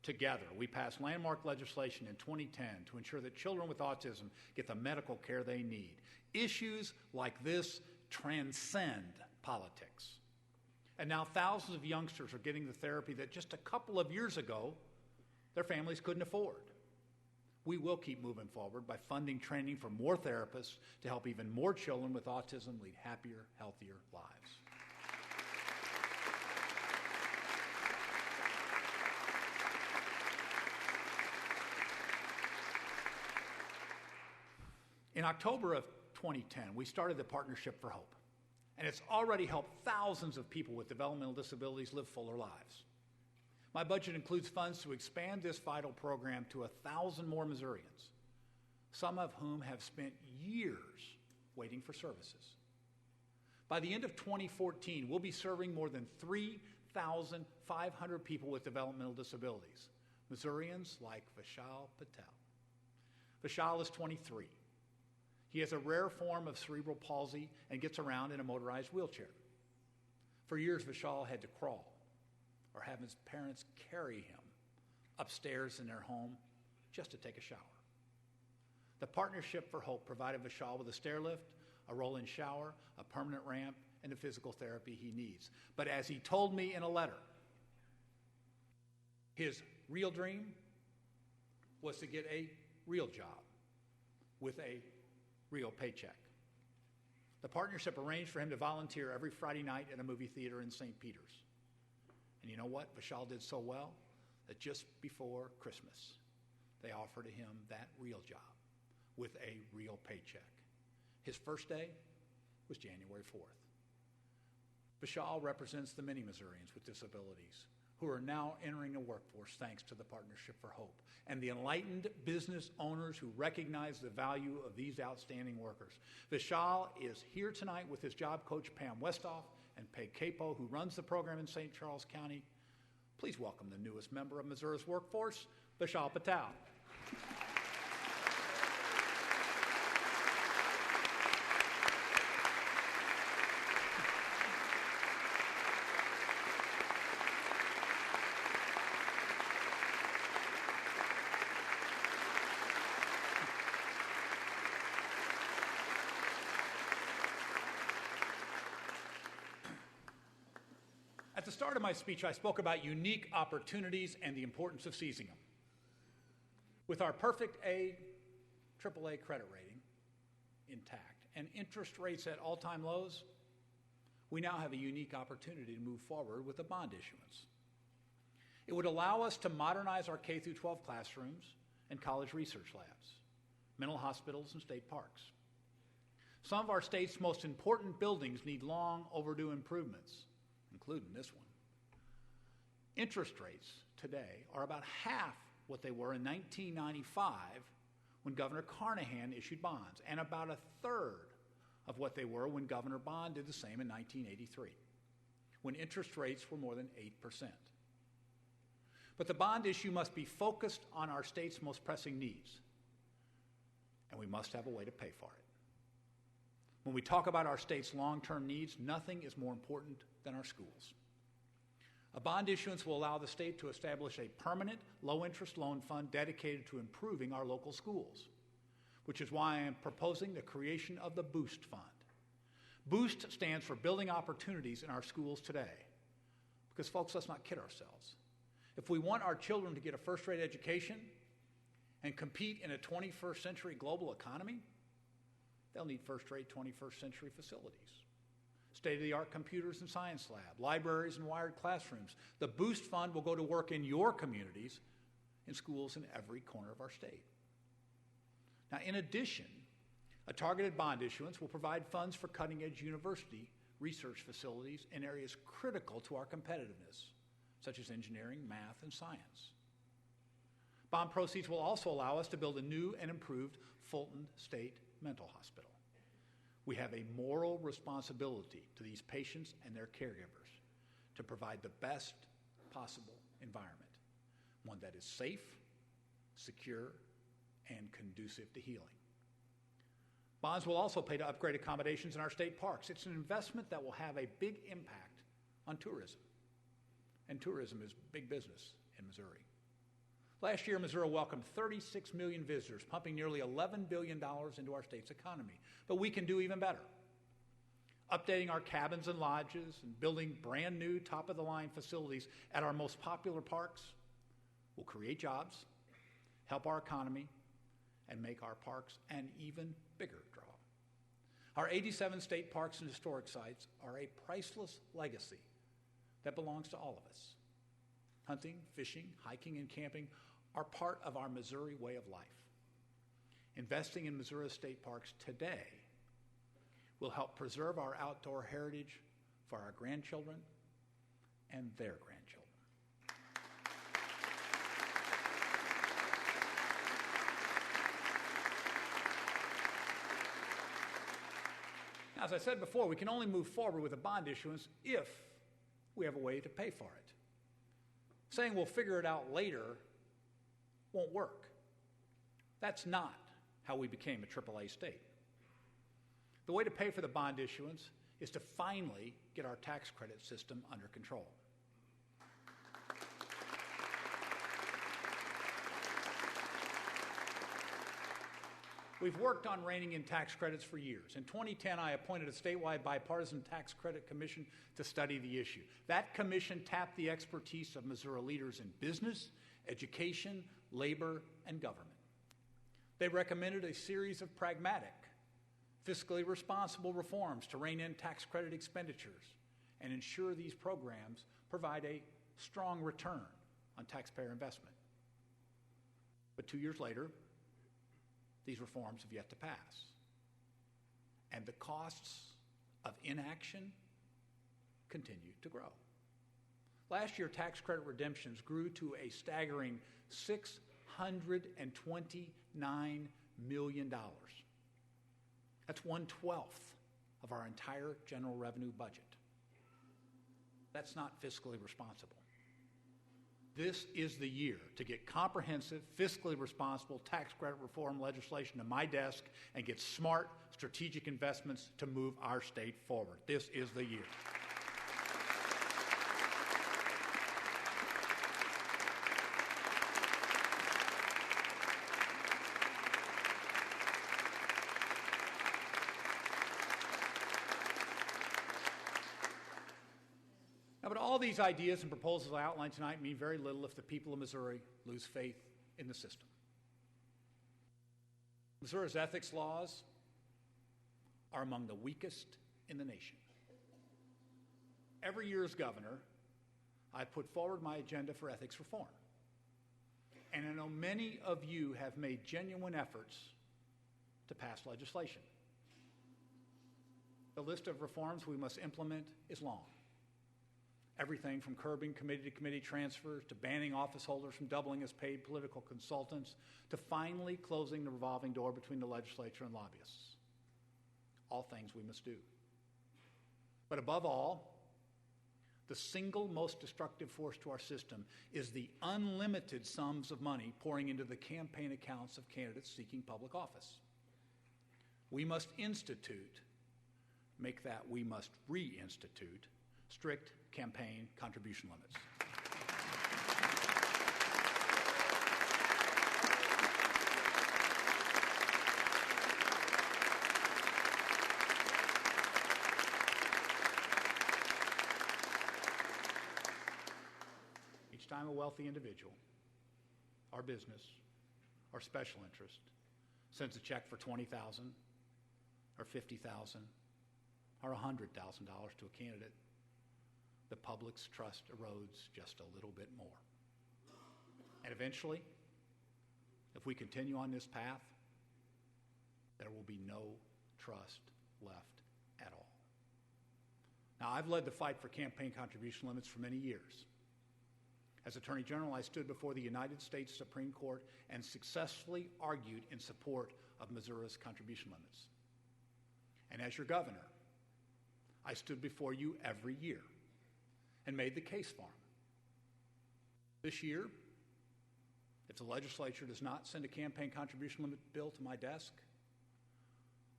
B: Together, we passed landmark legislation in 2010 to ensure that children with autism get the medical care they need. Issues like this transcend politics. And now thousands of youngsters are getting the therapy that just a couple of years ago their families couldn't afford. We will keep moving forward by funding training for more therapists to help even more children with autism lead happier, healthier lives. In October of 2010, we started the Partnership for Hope, and it's already helped thousands of people with developmental disabilities live fuller lives. My budget includes funds to expand this vital program to 1,000 more Missourians, some of whom have spent years waiting for services. By the end of 2014, we'll be serving more than 3,500 people with developmental disabilities, Missourians like Vishal Patel. Vishal is 23. He has a rare form of cerebral palsy and gets around in a motorized wheelchair. For years, Vishal had to crawl or have his parents carry him upstairs in their home just to take a shower. The Partnership for Hope provided Vishal with a stair lift, a roll-in shower, a permanent ramp, and the physical therapy he needs. But as he told me in a letter, his real dream was to get a real job with a real paycheck. The partnership arranged for him to volunteer every Friday night at a movie theater in St. Peter's. And you know what? Vishal did so well that just before Christmas, they offered him that real job with a real paycheck. His first day was January 4th. Vishal represents the many Missourians with disabilities who are now entering the workforce thanks to the Partnership for Hope, and the enlightened business owners who recognize the value of these outstanding workers. Vishal is here tonight with his job coach, Pam Westoff, and Peg Capo, who runs the program in St. Charles County. Please welcome the newest member of Missouri's workforce, Vishal Patel. At the start of my speech, I spoke about unique opportunities and the importance of seizing them. With our perfect AAA credit rating intact and interest rates at all-time lows, we now have a unique opportunity to move forward with a bond issuance. It would allow us to modernize our K-12 classrooms and college research labs, mental hospitals, and state parks. Some of our state's most important buildings need long overdue improvements, including this one. Interest rates today are about half what they were in 1995 when Governor Carnahan issued bonds, and about a third of what they were when Governor Bond did the same in 1983, when interest rates were more than 8%. But the bond issue must be focused on our state's most pressing needs, and we must have a way to pay for it. When we talk about our state's long-term needs, nothing is more important than our schools. A bond issuance will allow the state to establish a permanent, low-interest loan fund dedicated to improving our local schools, which is why I am proposing the creation of the BOOST Fund. BOOST stands for Building Opportunities in Our Schools Today. Because, folks, let's not kid ourselves. If we want our children to get a first-rate education and compete in a 21st century global economy, they'll need first-rate 21st century facilities. State-of-the-art computers and science lab, libraries and wired classrooms. The BOOST Fund will go to work in your communities, in schools in every corner of our state. Now, in addition, a targeted bond issuance will provide funds for cutting-edge university research facilities in areas critical to our competitiveness, such as engineering, math, and science. Bond proceeds will also allow us to build a new and improved Fulton State Mental Hospital. We have a moral responsibility to these patients and their caregivers to provide the best possible environment, one that is safe, secure, and conducive to healing. Bonds will also pay to upgrade accommodations in our state parks. It's an investment that will have a big impact on tourism. And tourism is big business in Missouri. Last year, Missouri welcomed 36 million visitors, pumping nearly $11 billion into our state's economy. But we can do even better. Updating our cabins and lodges and building brand new top-of-the-line facilities at our most popular parks will create jobs, help our economy, and make our parks an even bigger draw. Our 87 state parks and historic sites are a priceless legacy that belongs to all of us. Hunting, fishing, hiking, and camping are part of our Missouri way of life. Investing in Missouri state parks today will help preserve our outdoor heritage for our grandchildren and their grandchildren. Now, as I said before, we can only move forward with a bond issuance if we have a way to pay for it. Saying we'll figure it out later won't work. That's not how we became a AAA state. The way to pay for the bond issuance is to finally get our tax credit system under control. We've worked on reining in tax credits for years. In 2010, I appointed a statewide bipartisan tax credit commission to study the issue. That commission tapped the expertise of Missouri leaders in business, education, labor, and government. They recommended a series of pragmatic, fiscally responsible reforms to rein in tax credit expenditures and ensure these programs provide a strong return on taxpayer investment. But 2 years later, these reforms have yet to pass. And the costs of inaction continue to grow. Last year, tax credit redemptions grew to a staggering $629 million. That's 1/12 of our entire general revenue budget. That's not fiscally responsible. This is the year to get comprehensive, fiscally responsible tax credit reform legislation to my desk and get smart, strategic investments to move our state forward. This is the year. Now, but all these ideas and proposals I outlined tonight mean very little if the people of Missouri lose faith in the system. Missouri's ethics laws are among the weakest in the nation. Every year as governor, I put forward my agenda for ethics reform. And I know many of you have made genuine efforts to pass legislation. The list of reforms we must implement is long. Everything from curbing committee-to-committee transfers to banning office holders from doubling as paid political consultants to finally closing the revolving door between the legislature and lobbyists. All things we must do. But above all, the single most destructive force to our system is the unlimited sums of money pouring into the campaign accounts of candidates seeking public office. We must reinstitute strict campaign contribution limits. Each time a wealthy individual, our business, or special interest sends a check for $20,000 or $50,000 or $100,000 to a candidate, the public's trust erodes just a little bit more. And eventually, if we continue on this path, there will be no trust left at all. Now, I've led the fight for campaign contribution limits for many years. As Attorney General, I stood before the United States Supreme Court and successfully argued in support of Missouri's contribution limits. And as your governor, I stood before you every year and made the case for them. This year, if the legislature does not send a campaign contribution limit bill to my desk,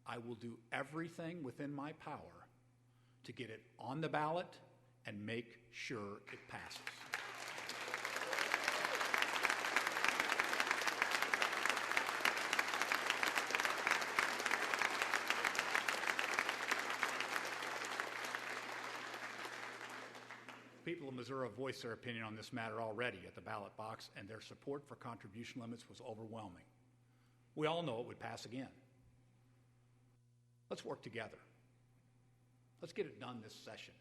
B: I will do everything within my power to get it on the ballot and make sure it passes. People of Missouri have voiced their opinion on this matter already at the ballot box, and their support for contribution limits was overwhelming. We all know it would pass again. Let's work together. Let's get it done this session.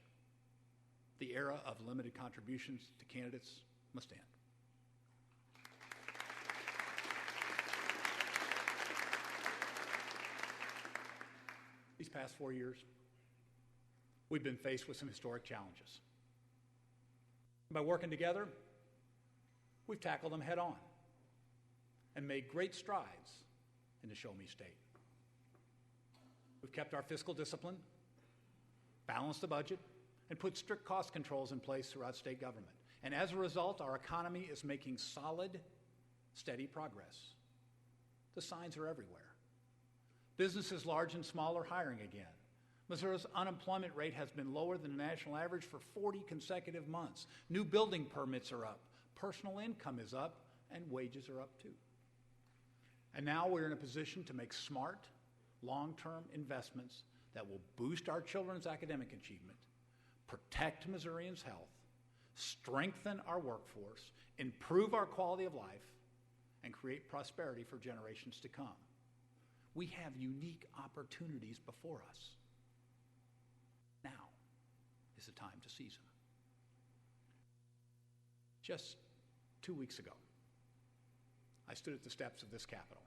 B: The era of limited contributions to candidates must end. These past 4 years, we've been faced with some historic challenges. By working together, we've tackled them head on and made great strides in the Show Me State. We've kept our fiscal discipline, balanced the budget, and put strict cost controls in place throughout state government. And as a result, our economy is making solid, steady progress. The signs are everywhere. Businesses large and small are hiring again. Missouri's unemployment rate has been lower than the national average for 40 consecutive months. New building permits are up, personal income is up, and wages are up too. And now we're in a position to make smart, long-term investments that will boost our children's academic achievement, protect Missourians' health, strengthen our workforce, improve our quality of life, and create prosperity for generations to come. We have unique opportunities before us. Now is the time to seize them. Just 2 weeks ago, I stood at the steps of this Capitol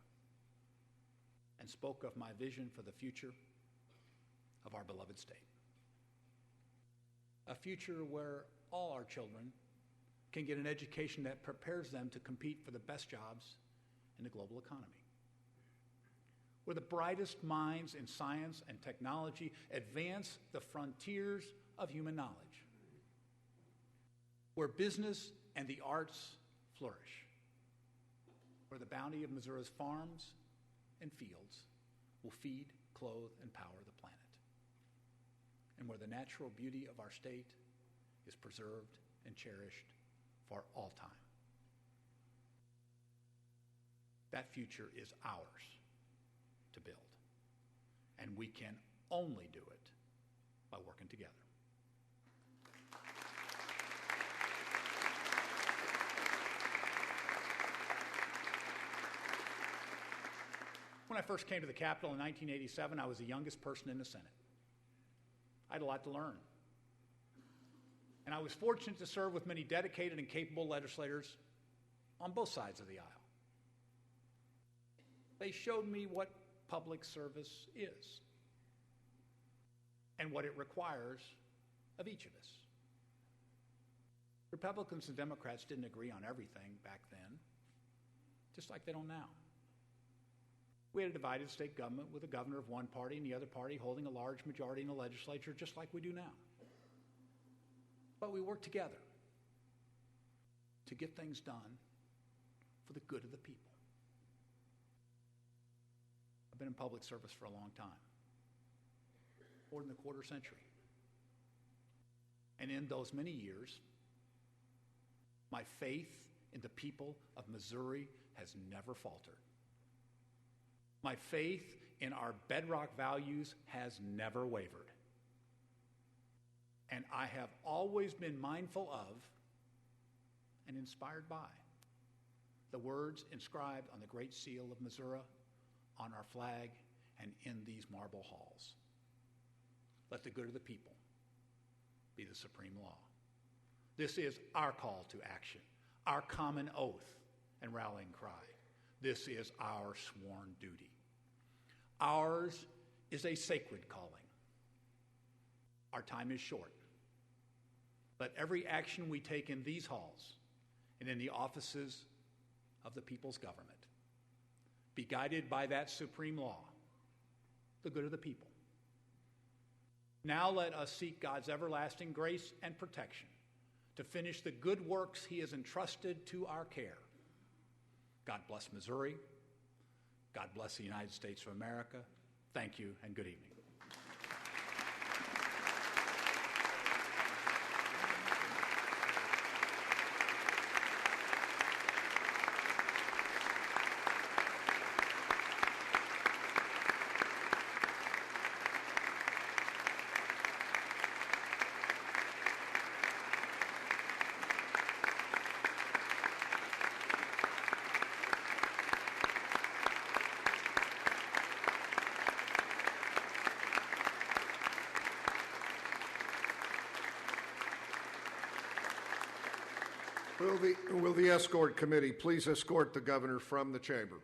B: and spoke of my vision for the future of our beloved state. A future where all our children can get an education that prepares them to compete for the best jobs in the global economy. Where the brightest minds in science and technology advance the frontiers of human knowledge. Where business and the arts flourish. Where the bounty of Missouri's farms and fields will feed, clothe, and power the planet. And where the natural beauty of our state is preserved and cherished for all time. That future is ours to build. And we can only do it by working together. When I first came to the Capitol in 1987, I was the youngest person in the Senate. I had a lot to learn. And I was fortunate to serve with many dedicated and capable legislators on both sides of the aisle. They showed me what public service is and what it requires of each of us. Republicans and Democrats didn't agree on everything back then, just like they don't now. We had a divided state government with a governor of one party and the other party holding a large majority in the legislature, just like we do now. But we worked together to get things done for the good of the people. I've been in public service for a long time, more than a quarter century. And in those many years, my faith in the people of Missouri has never faltered. My faith in our bedrock values has never wavered. And I have always been mindful of and inspired by the words inscribed on the Great Seal of Missouri, on our flag, and in these marble halls. Let the good of the people be the supreme law. This is our call to action, our common oath and rallying cry. This is our sworn duty. Ours is a sacred calling. Our time is short. Let every action we take in these halls and in the offices of the people's government be guided by that supreme law, the good of the people. Now let us seek God's everlasting grace and protection to finish the good works he has entrusted to our care. God bless Missouri. God bless the United States of America. Thank you and good evening.
D: Will the escort committee please escort the governor from the chamber?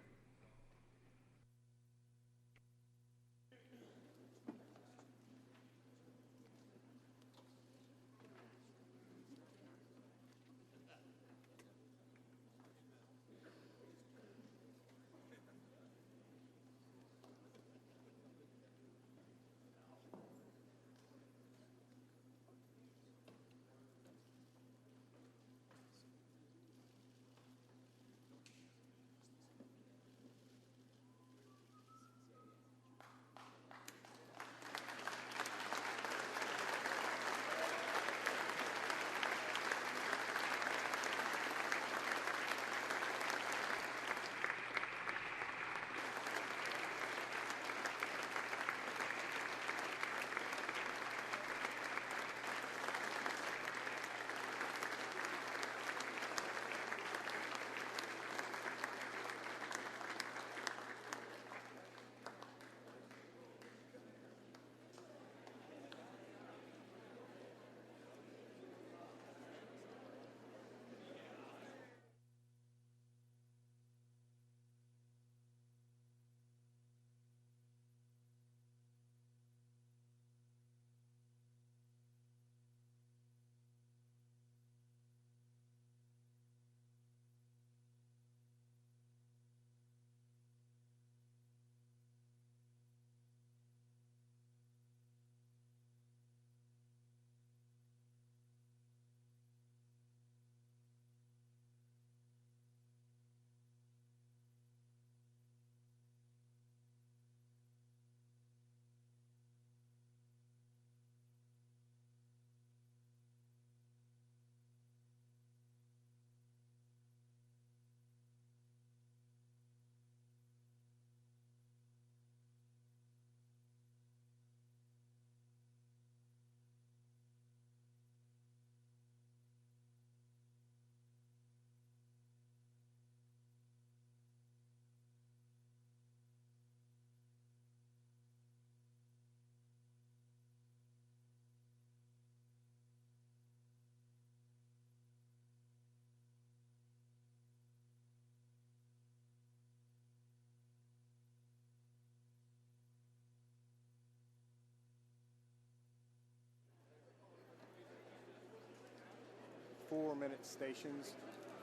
F: Four-minute stations,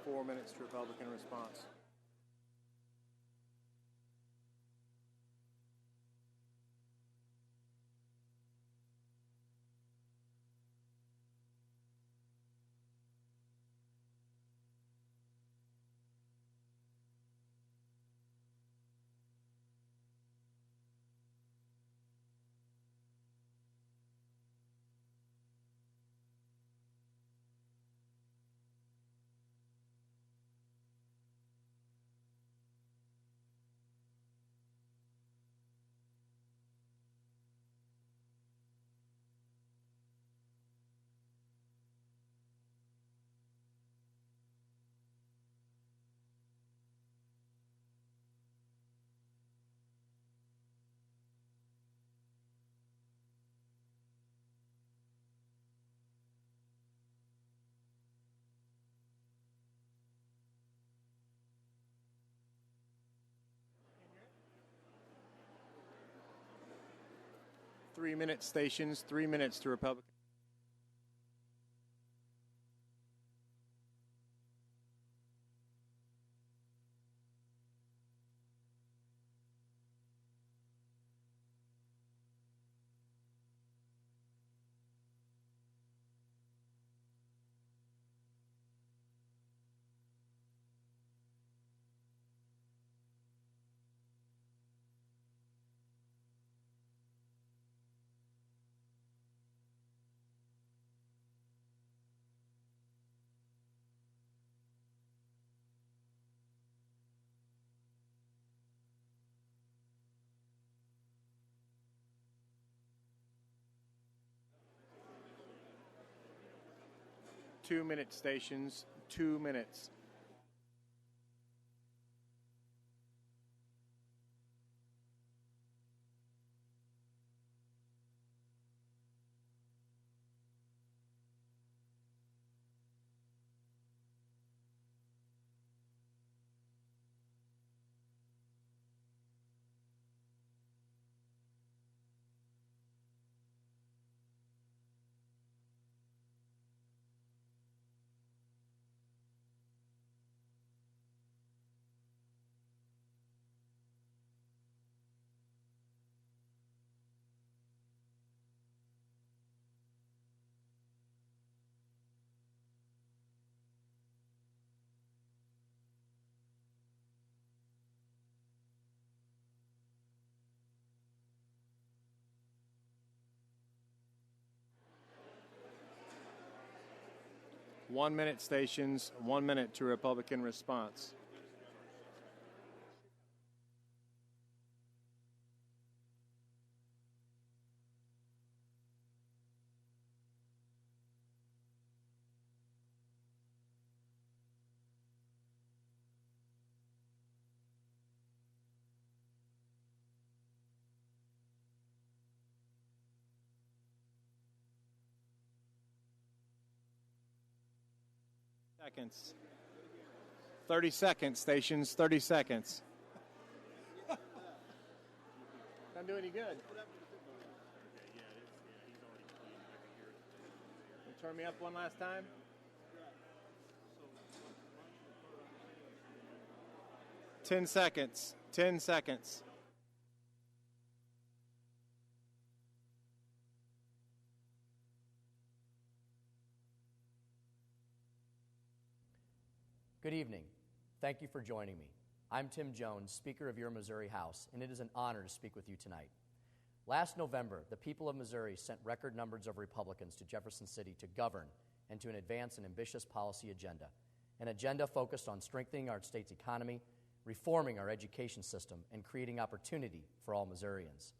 F: 4 minutes to Republican response. 3-minute stations, 3 minutes to Republican. Two-minute stations, 2 minutes. One-minute stations, 1 minute to Republican response. Seconds. 30 seconds, stations, 30 seconds. Not doing any good. Turn me up one last time. Ten seconds. 10 seconds.
A: Good evening. Thank you for joining me. I'm Tim Jones, Speaker of your Missouri House, and it is an honor to speak with you tonight. Last November, the people of Missouri sent record numbers of Republicans to Jefferson City to govern and to advance an ambitious policy agenda, an agenda focused on strengthening our state's economy, reforming our education system, and creating opportunity for all Missourians.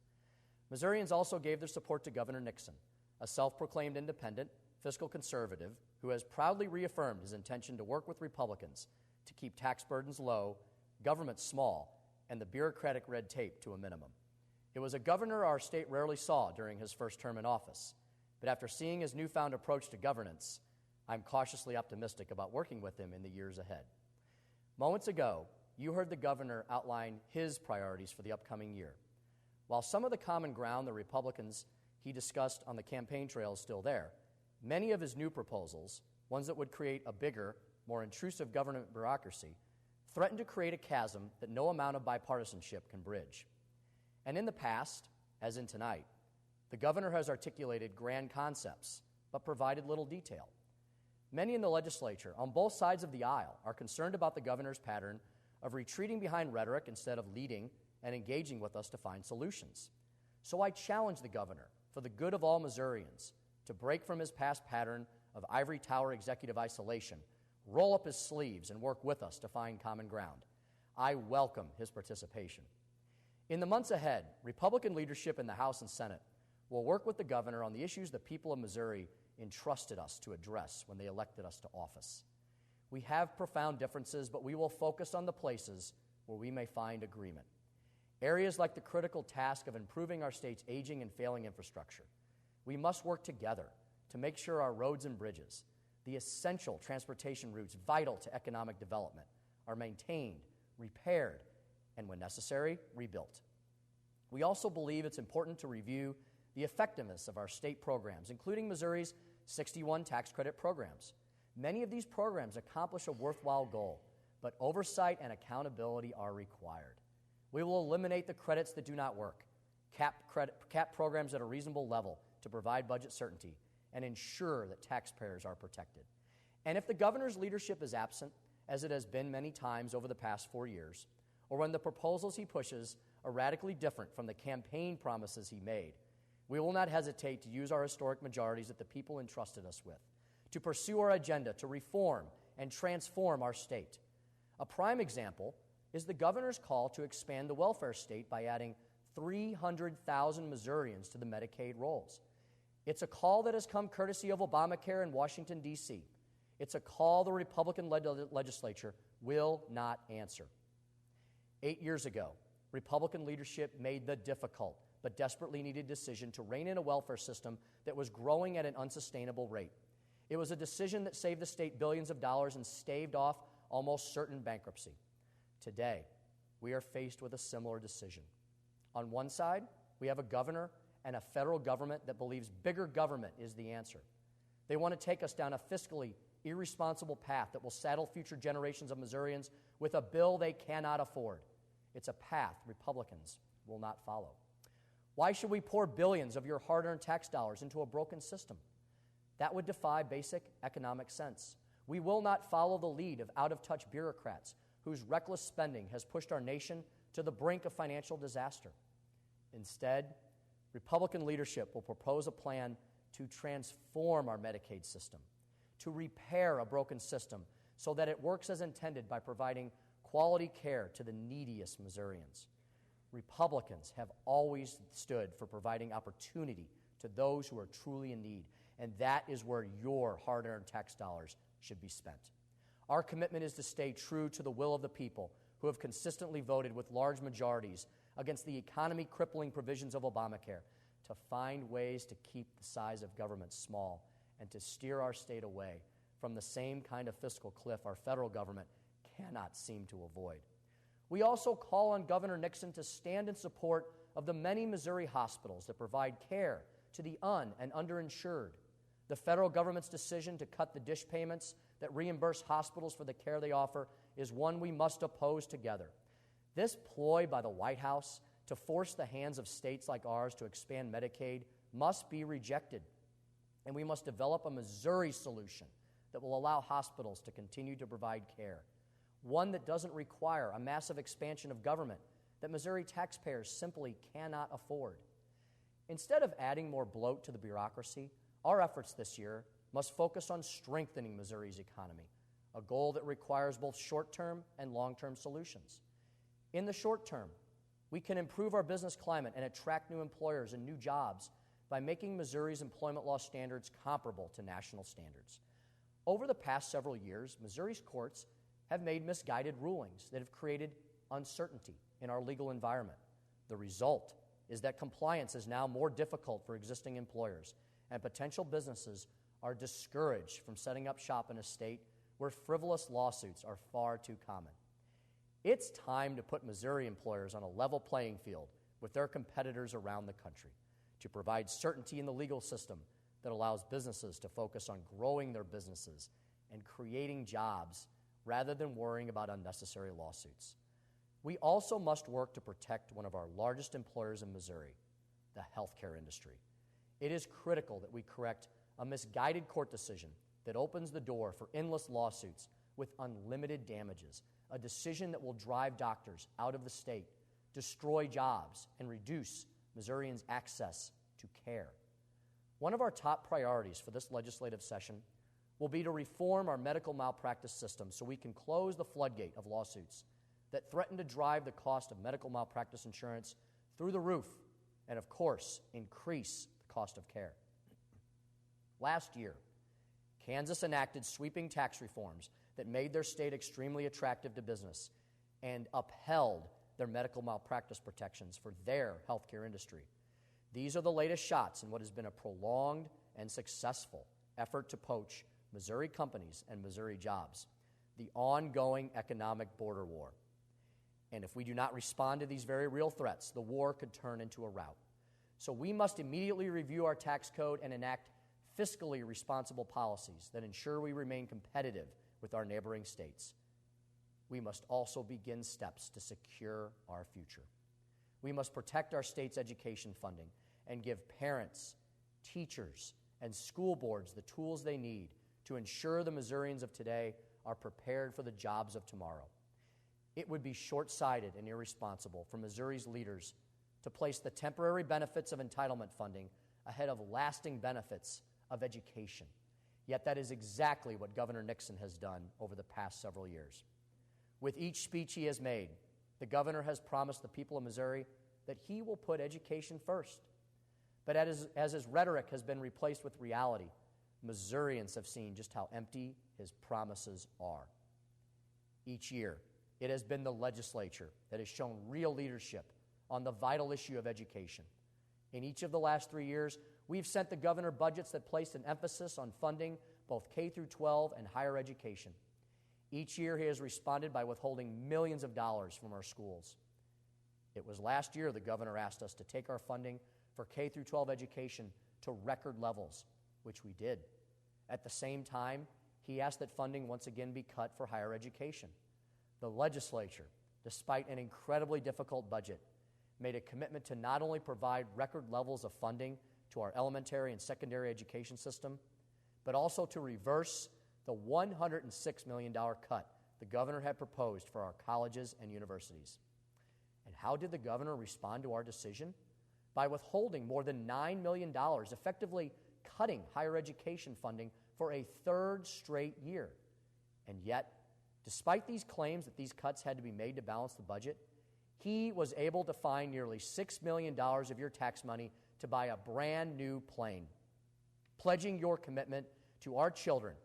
A: Missourians also gave their support to Governor Nixon, a self-proclaimed independent, fiscal conservative who has proudly reaffirmed his intention to work with Republicans to keep tax burdens low, government small, and the bureaucratic red tape to a minimum. It was a governor our state rarely saw during his first term in office, but after seeing his newfound approach to governance, I'm cautiously optimistic about working with him in the years ahead. Moments ago, you heard the governor outline his priorities for the upcoming year. While some of the common ground the Republicans he discussed on the campaign trail is still there, many of his new proposals, ones that would create a bigger, more intrusive government bureaucracy, threaten to create a chasm that no amount of bipartisanship can bridge. And in the past, as in tonight, the governor has articulated grand concepts, but provided little detail. Many in the legislature, on both sides of the aisle, are concerned about the governor's pattern of retreating behind rhetoric instead of leading and engaging with us to find solutions. So I challenge the governor, for the good of all Missourians, to break from his past pattern of ivory tower executive isolation, roll up his sleeves, and work with us to find common ground. I welcome his participation. In the months ahead, Republican leadership in the House and Senate will work with the governor on the issues the people of Missouri entrusted us to address when they elected us to office. We have profound differences, but we will focus on the places where we may find agreement. Areas like the critical task of improving our state's aging and failing infrastructure. We must work together to make sure our roads and bridges, the essential transportation routes vital to economic development, are maintained, repaired, and when necessary, rebuilt. We also believe it's important to review the effectiveness of our state programs, including Missouri's 61 tax credit programs. Many of these programs accomplish a worthwhile goal, but oversight and accountability are required. We will eliminate the credits that do not work, cap programs at a reasonable level to provide budget certainty, and ensure that taxpayers are protected. And if the governor's leadership is absent, as it has been many times over the past 4 years, or when the proposals he pushes are radically different from the campaign promises he made, we will not hesitate to use our historic majorities that the people entrusted us with to pursue our agenda to reform and transform our state. A prime example is the governor's call to expand the welfare state by adding 300,000 Missourians to the Medicaid rolls. It's a call that has come courtesy of Obamacare in Washington, D.C. It's a call the Republican-led legislature will not answer. 8 years ago, Republican leadership made the difficult but desperately needed decision to rein in a welfare system that was growing at an unsustainable rate. It was a decision that saved the state billions of dollars and staved off almost certain bankruptcy. Today, we are faced with a similar decision. On one side, we have a governor and a federal government that believes bigger government is the answer. They want to take us down a fiscally irresponsible path that will saddle future generations of Missourians with a bill they cannot afford. It's a path Republicans will not follow. Why should we pour billions of your hard-earned tax dollars into a broken system? That would defy basic economic sense. We will not follow the lead of out-of-touch bureaucrats whose reckless spending has pushed our nation to the brink of financial disaster. Instead, Republican leadership will propose a plan to transform our Medicaid system, to repair a broken system so that it works as intended by providing quality care to the neediest Missourians. Republicans have always stood for providing opportunity to those who are truly in need, and that is where your hard-earned tax dollars should be spent. Our commitment is to stay true to the will of the people who have consistently voted with large majorities against the economy-crippling provisions of Obamacare, to find ways to keep the size of government small and to steer our state away from the same kind of fiscal cliff our federal government cannot seem to avoid. We also call on Governor Nixon to stand in support of the many Missouri hospitals that provide care to the and underinsured. The federal government's decision to cut the dish payments that reimburse hospitals for the care they offer is one we must oppose together. This ploy by the White House to force the hands of states like ours to expand Medicaid must be rejected, and we must develop a Missouri solution that will allow hospitals to continue to provide care, one that doesn't require a massive expansion of government that Missouri taxpayers simply cannot afford. Instead of adding more bloat to the bureaucracy, our efforts this year must focus on strengthening Missouri's economy, a goal that requires both short-term and long-term solutions. In the short term, we can improve our business climate and attract new employers and new jobs by making Missouri's employment law standards comparable to national standards. Over the past several years, Missouri's courts have made misguided rulings that have created uncertainty in our legal environment. The result is that compliance is now more difficult for existing employers, and potential businesses are discouraged from setting up shop in a state where frivolous lawsuits are far too common. It's time to put Missouri employers on a level playing field with their competitors around the country, to provide certainty in the legal system that allows businesses to focus on growing their businesses and creating jobs rather than worrying about unnecessary lawsuits. We also must work to protect one of our largest employers in Missouri, the healthcare industry. It is critical that we correct a misguided court decision that opens the door for endless lawsuits with unlimited damages, a decision that will drive doctors out of the state, destroy jobs, and reduce Missourians' access to care. One of our top priorities for this legislative session will be to reform our medical malpractice system so we can close the floodgate of lawsuits that threaten to drive the cost of medical malpractice insurance through the roof and, of course, increase the cost of care. Last year, Kansas enacted sweeping tax reforms that made their state extremely attractive to business and upheld their medical malpractice protections for their healthcare industry. These are the latest shots in what has been a prolonged and successful effort to poach Missouri companies and Missouri jobs, the ongoing economic border war. And if we do not respond to these very real threats, the war could turn into a rout. So we must immediately review our tax code and enact fiscally responsible policies that ensure we remain competitive with our neighboring states. We must also begin steps to secure our future. We must protect our state's education funding and give parents, teachers, and school boards the tools they need to ensure the Missourians of today are prepared for the jobs of tomorrow. It would be short-sighted and irresponsible for Missouri's leaders to place the temporary benefits of entitlement funding ahead of lasting benefits of education. Yet that is exactly what Governor Nixon has done over the past several years. With each speech he has made, the governor has promised the people of Missouri that he will put education first. But as his rhetoric has been replaced with reality, Missourians have seen just how empty his promises are. Each year, it has been the legislature that has shown real leadership on the vital issue of education. In each of the last 3 years, we've sent the governor budgets that placed an emphasis on funding both K through 12 and higher education. Each year, he has responded by withholding millions of dollars from our schools. It was last year the governor asked us to take our funding for K through 12 education to record levels, which we did. At the same time, he asked that funding once again be cut for higher education. The legislature, despite an incredibly difficult budget, made a commitment to not only provide record levels of funding to our elementary and secondary education system, but also to reverse the $106 million cut the governor had proposed for our colleges and universities. And how did the governor respond to our decision? By withholding more than $9 million, effectively cutting higher education funding for a third straight year. And yet, despite these claims that these cuts had to be made to balance the budget, he was able to find nearly $6 million of your tax money to buy a brand new plane. Pledging your commitment to our children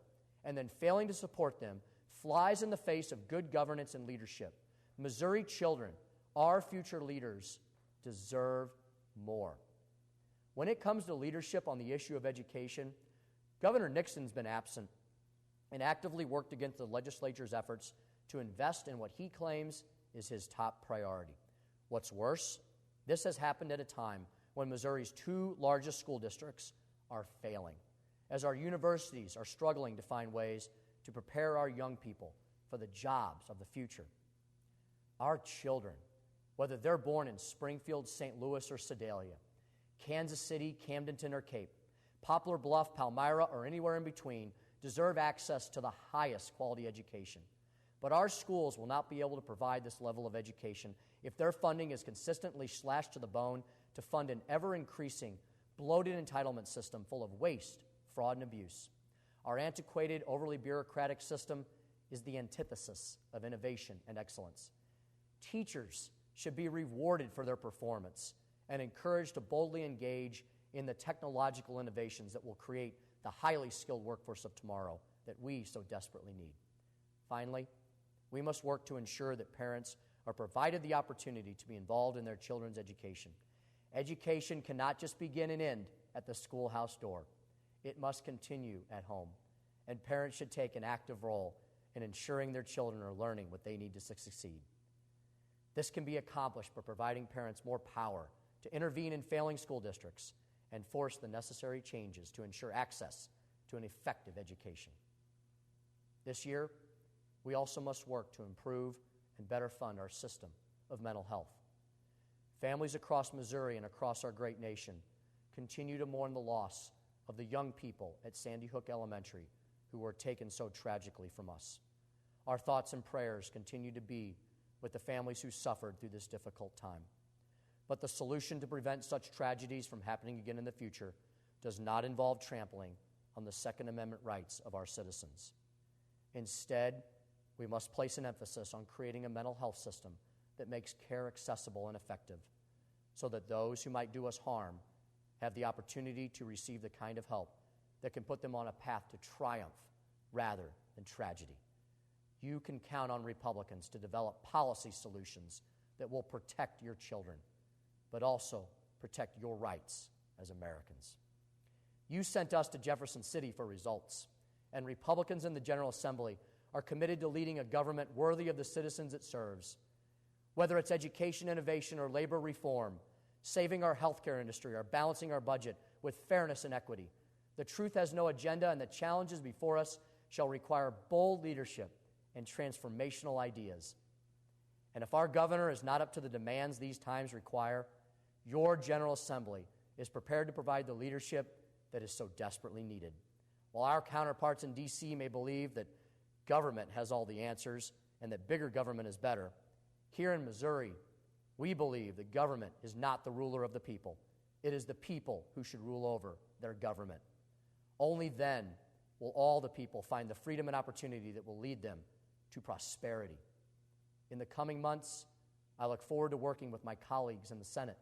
A: and then failing to support them flies in the face of good governance and leadership. Missouri children, our future leaders, deserve more. When it comes to leadership on the issue of education, Governor Nixon's been absent and actively worked against the legislature's efforts to invest in what he claims is his top priority. What's worse, this has happened at a time when Missouri's two largest school districts are failing, as our universities are struggling to find ways to prepare our young people for the jobs of the future. Our children, whether they're born in Springfield, St. Louis, or Sedalia, Kansas City, Camdenton, or Cape, Poplar Bluff, Palmyra, or anywhere in between, deserve access to the highest quality education. But our schools will not be able to provide this level of education if their funding is consistently slashed to the bone to fund an ever-increasing, bloated entitlement system full of waste, fraud, and abuse. Our antiquated, overly bureaucratic system is the antithesis of innovation and excellence. Teachers should be rewarded for their performance and encouraged to boldly engage in the technological innovations that will create the highly skilled workforce of tomorrow that we so desperately need. Finally, we must work to ensure that parents are provided the opportunity to be involved in their children's education. Education cannot just begin and end at the schoolhouse door. It must continue at home, and parents should take an active role in ensuring their children are learning what they need to succeed. This can be accomplished by providing parents more power to intervene in failing school districts and force the necessary changes to ensure access to an effective education. This year, we also must work to improve and better fund our system of mental health. Families across Missouri and across our great nation continue to mourn the loss of the young people at Sandy Hook Elementary who were taken so tragically from us. Our thoughts and prayers continue to be with the families who suffered through this difficult time. But the solution to prevent such tragedies from happening again in the future does not involve trampling on the Second Amendment rights of our citizens. Instead, we must place an emphasis on creating a mental health system that makes care accessible and effective so that those who might do us harm have the opportunity to receive the kind of help that can put them on a path to triumph rather than tragedy. You can count on Republicans to develop policy solutions that will protect your children, but also protect your rights as Americans. You sent us to Jefferson City for results, and Republicans in the General Assembly are committed to leading a government worthy of the citizens it serves. Whether it's education innovation or labor reform, saving our healthcare industry, or balancing our budget with fairness and equity. The truth has no agenda, and the challenges before us shall require bold leadership and transformational ideas. And if our governor is not up to the demands these times require, your General Assembly is prepared to provide the leadership that is so desperately needed. While our counterparts in D.C. may believe that government has all the answers and that bigger government is better, here in Missouri, we believe that government is not the ruler of the people. It is the people who should rule over their government. Only then will all the people find the freedom and opportunity that will lead them to prosperity. In the coming months, I look forward to working with my colleagues in the Senate,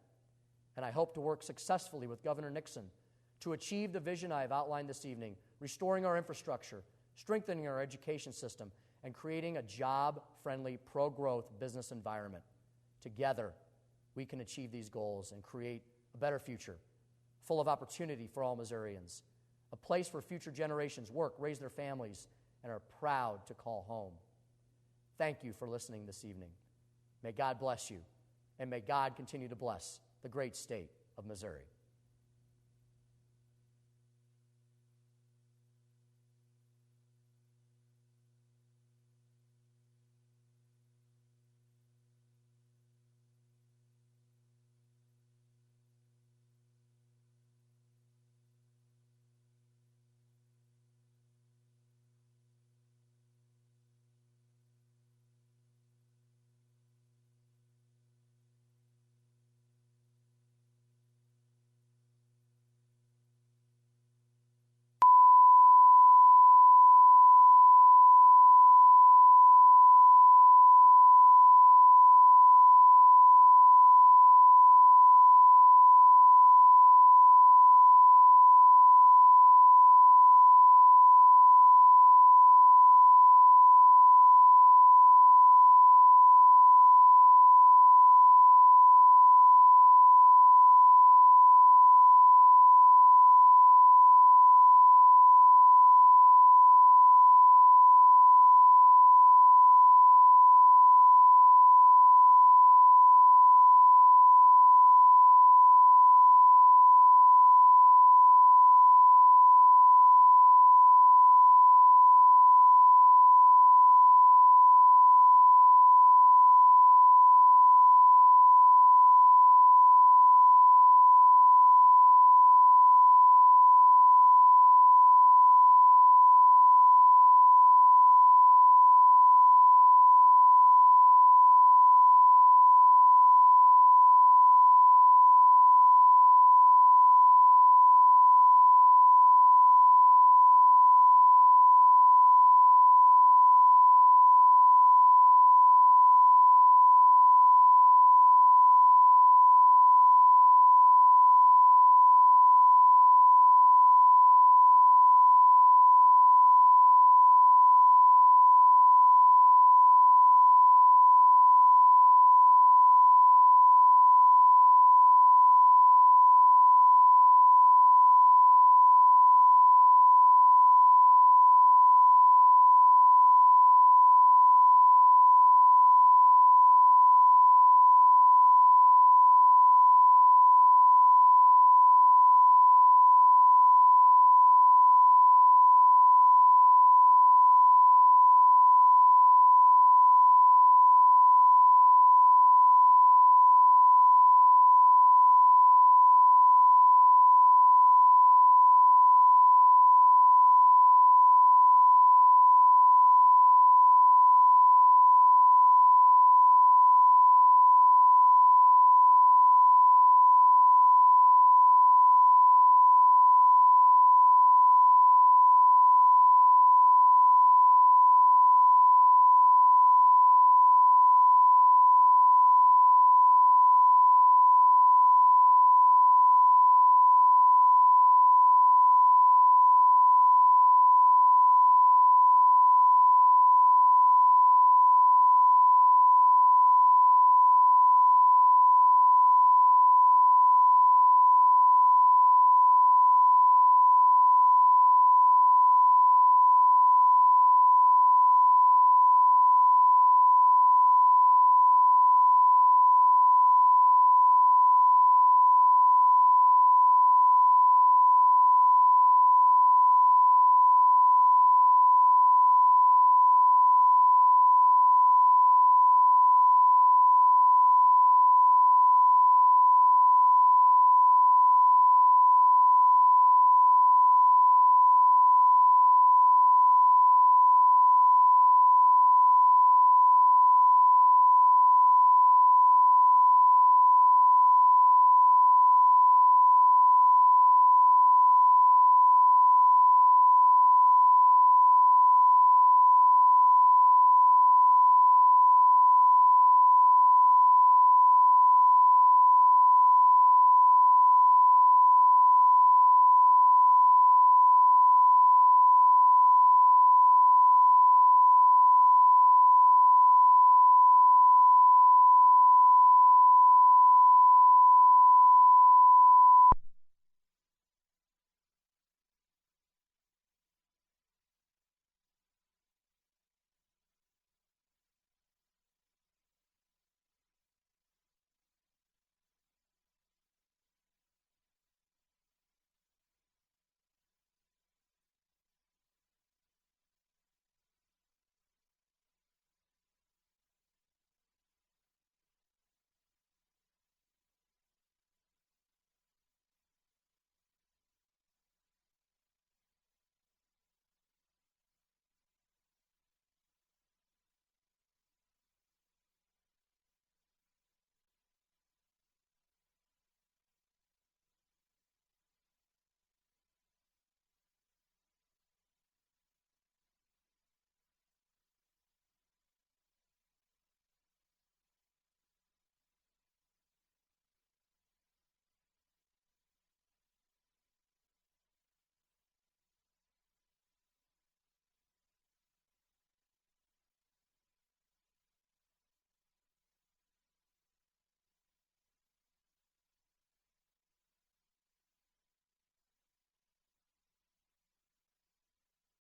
A: and I hope to work successfully with Governor Nixon to achieve the vision I have outlined this evening, restoring our infrastructure, strengthening our education system, and creating a job-friendly, pro-growth business environment. Together, we can achieve these goals and create a better future, full of opportunity for all Missourians, a place where future generations work, raise their families, and are proud to call home. Thank you for listening this evening. May God bless you, and may God continue to bless the great state of Missouri.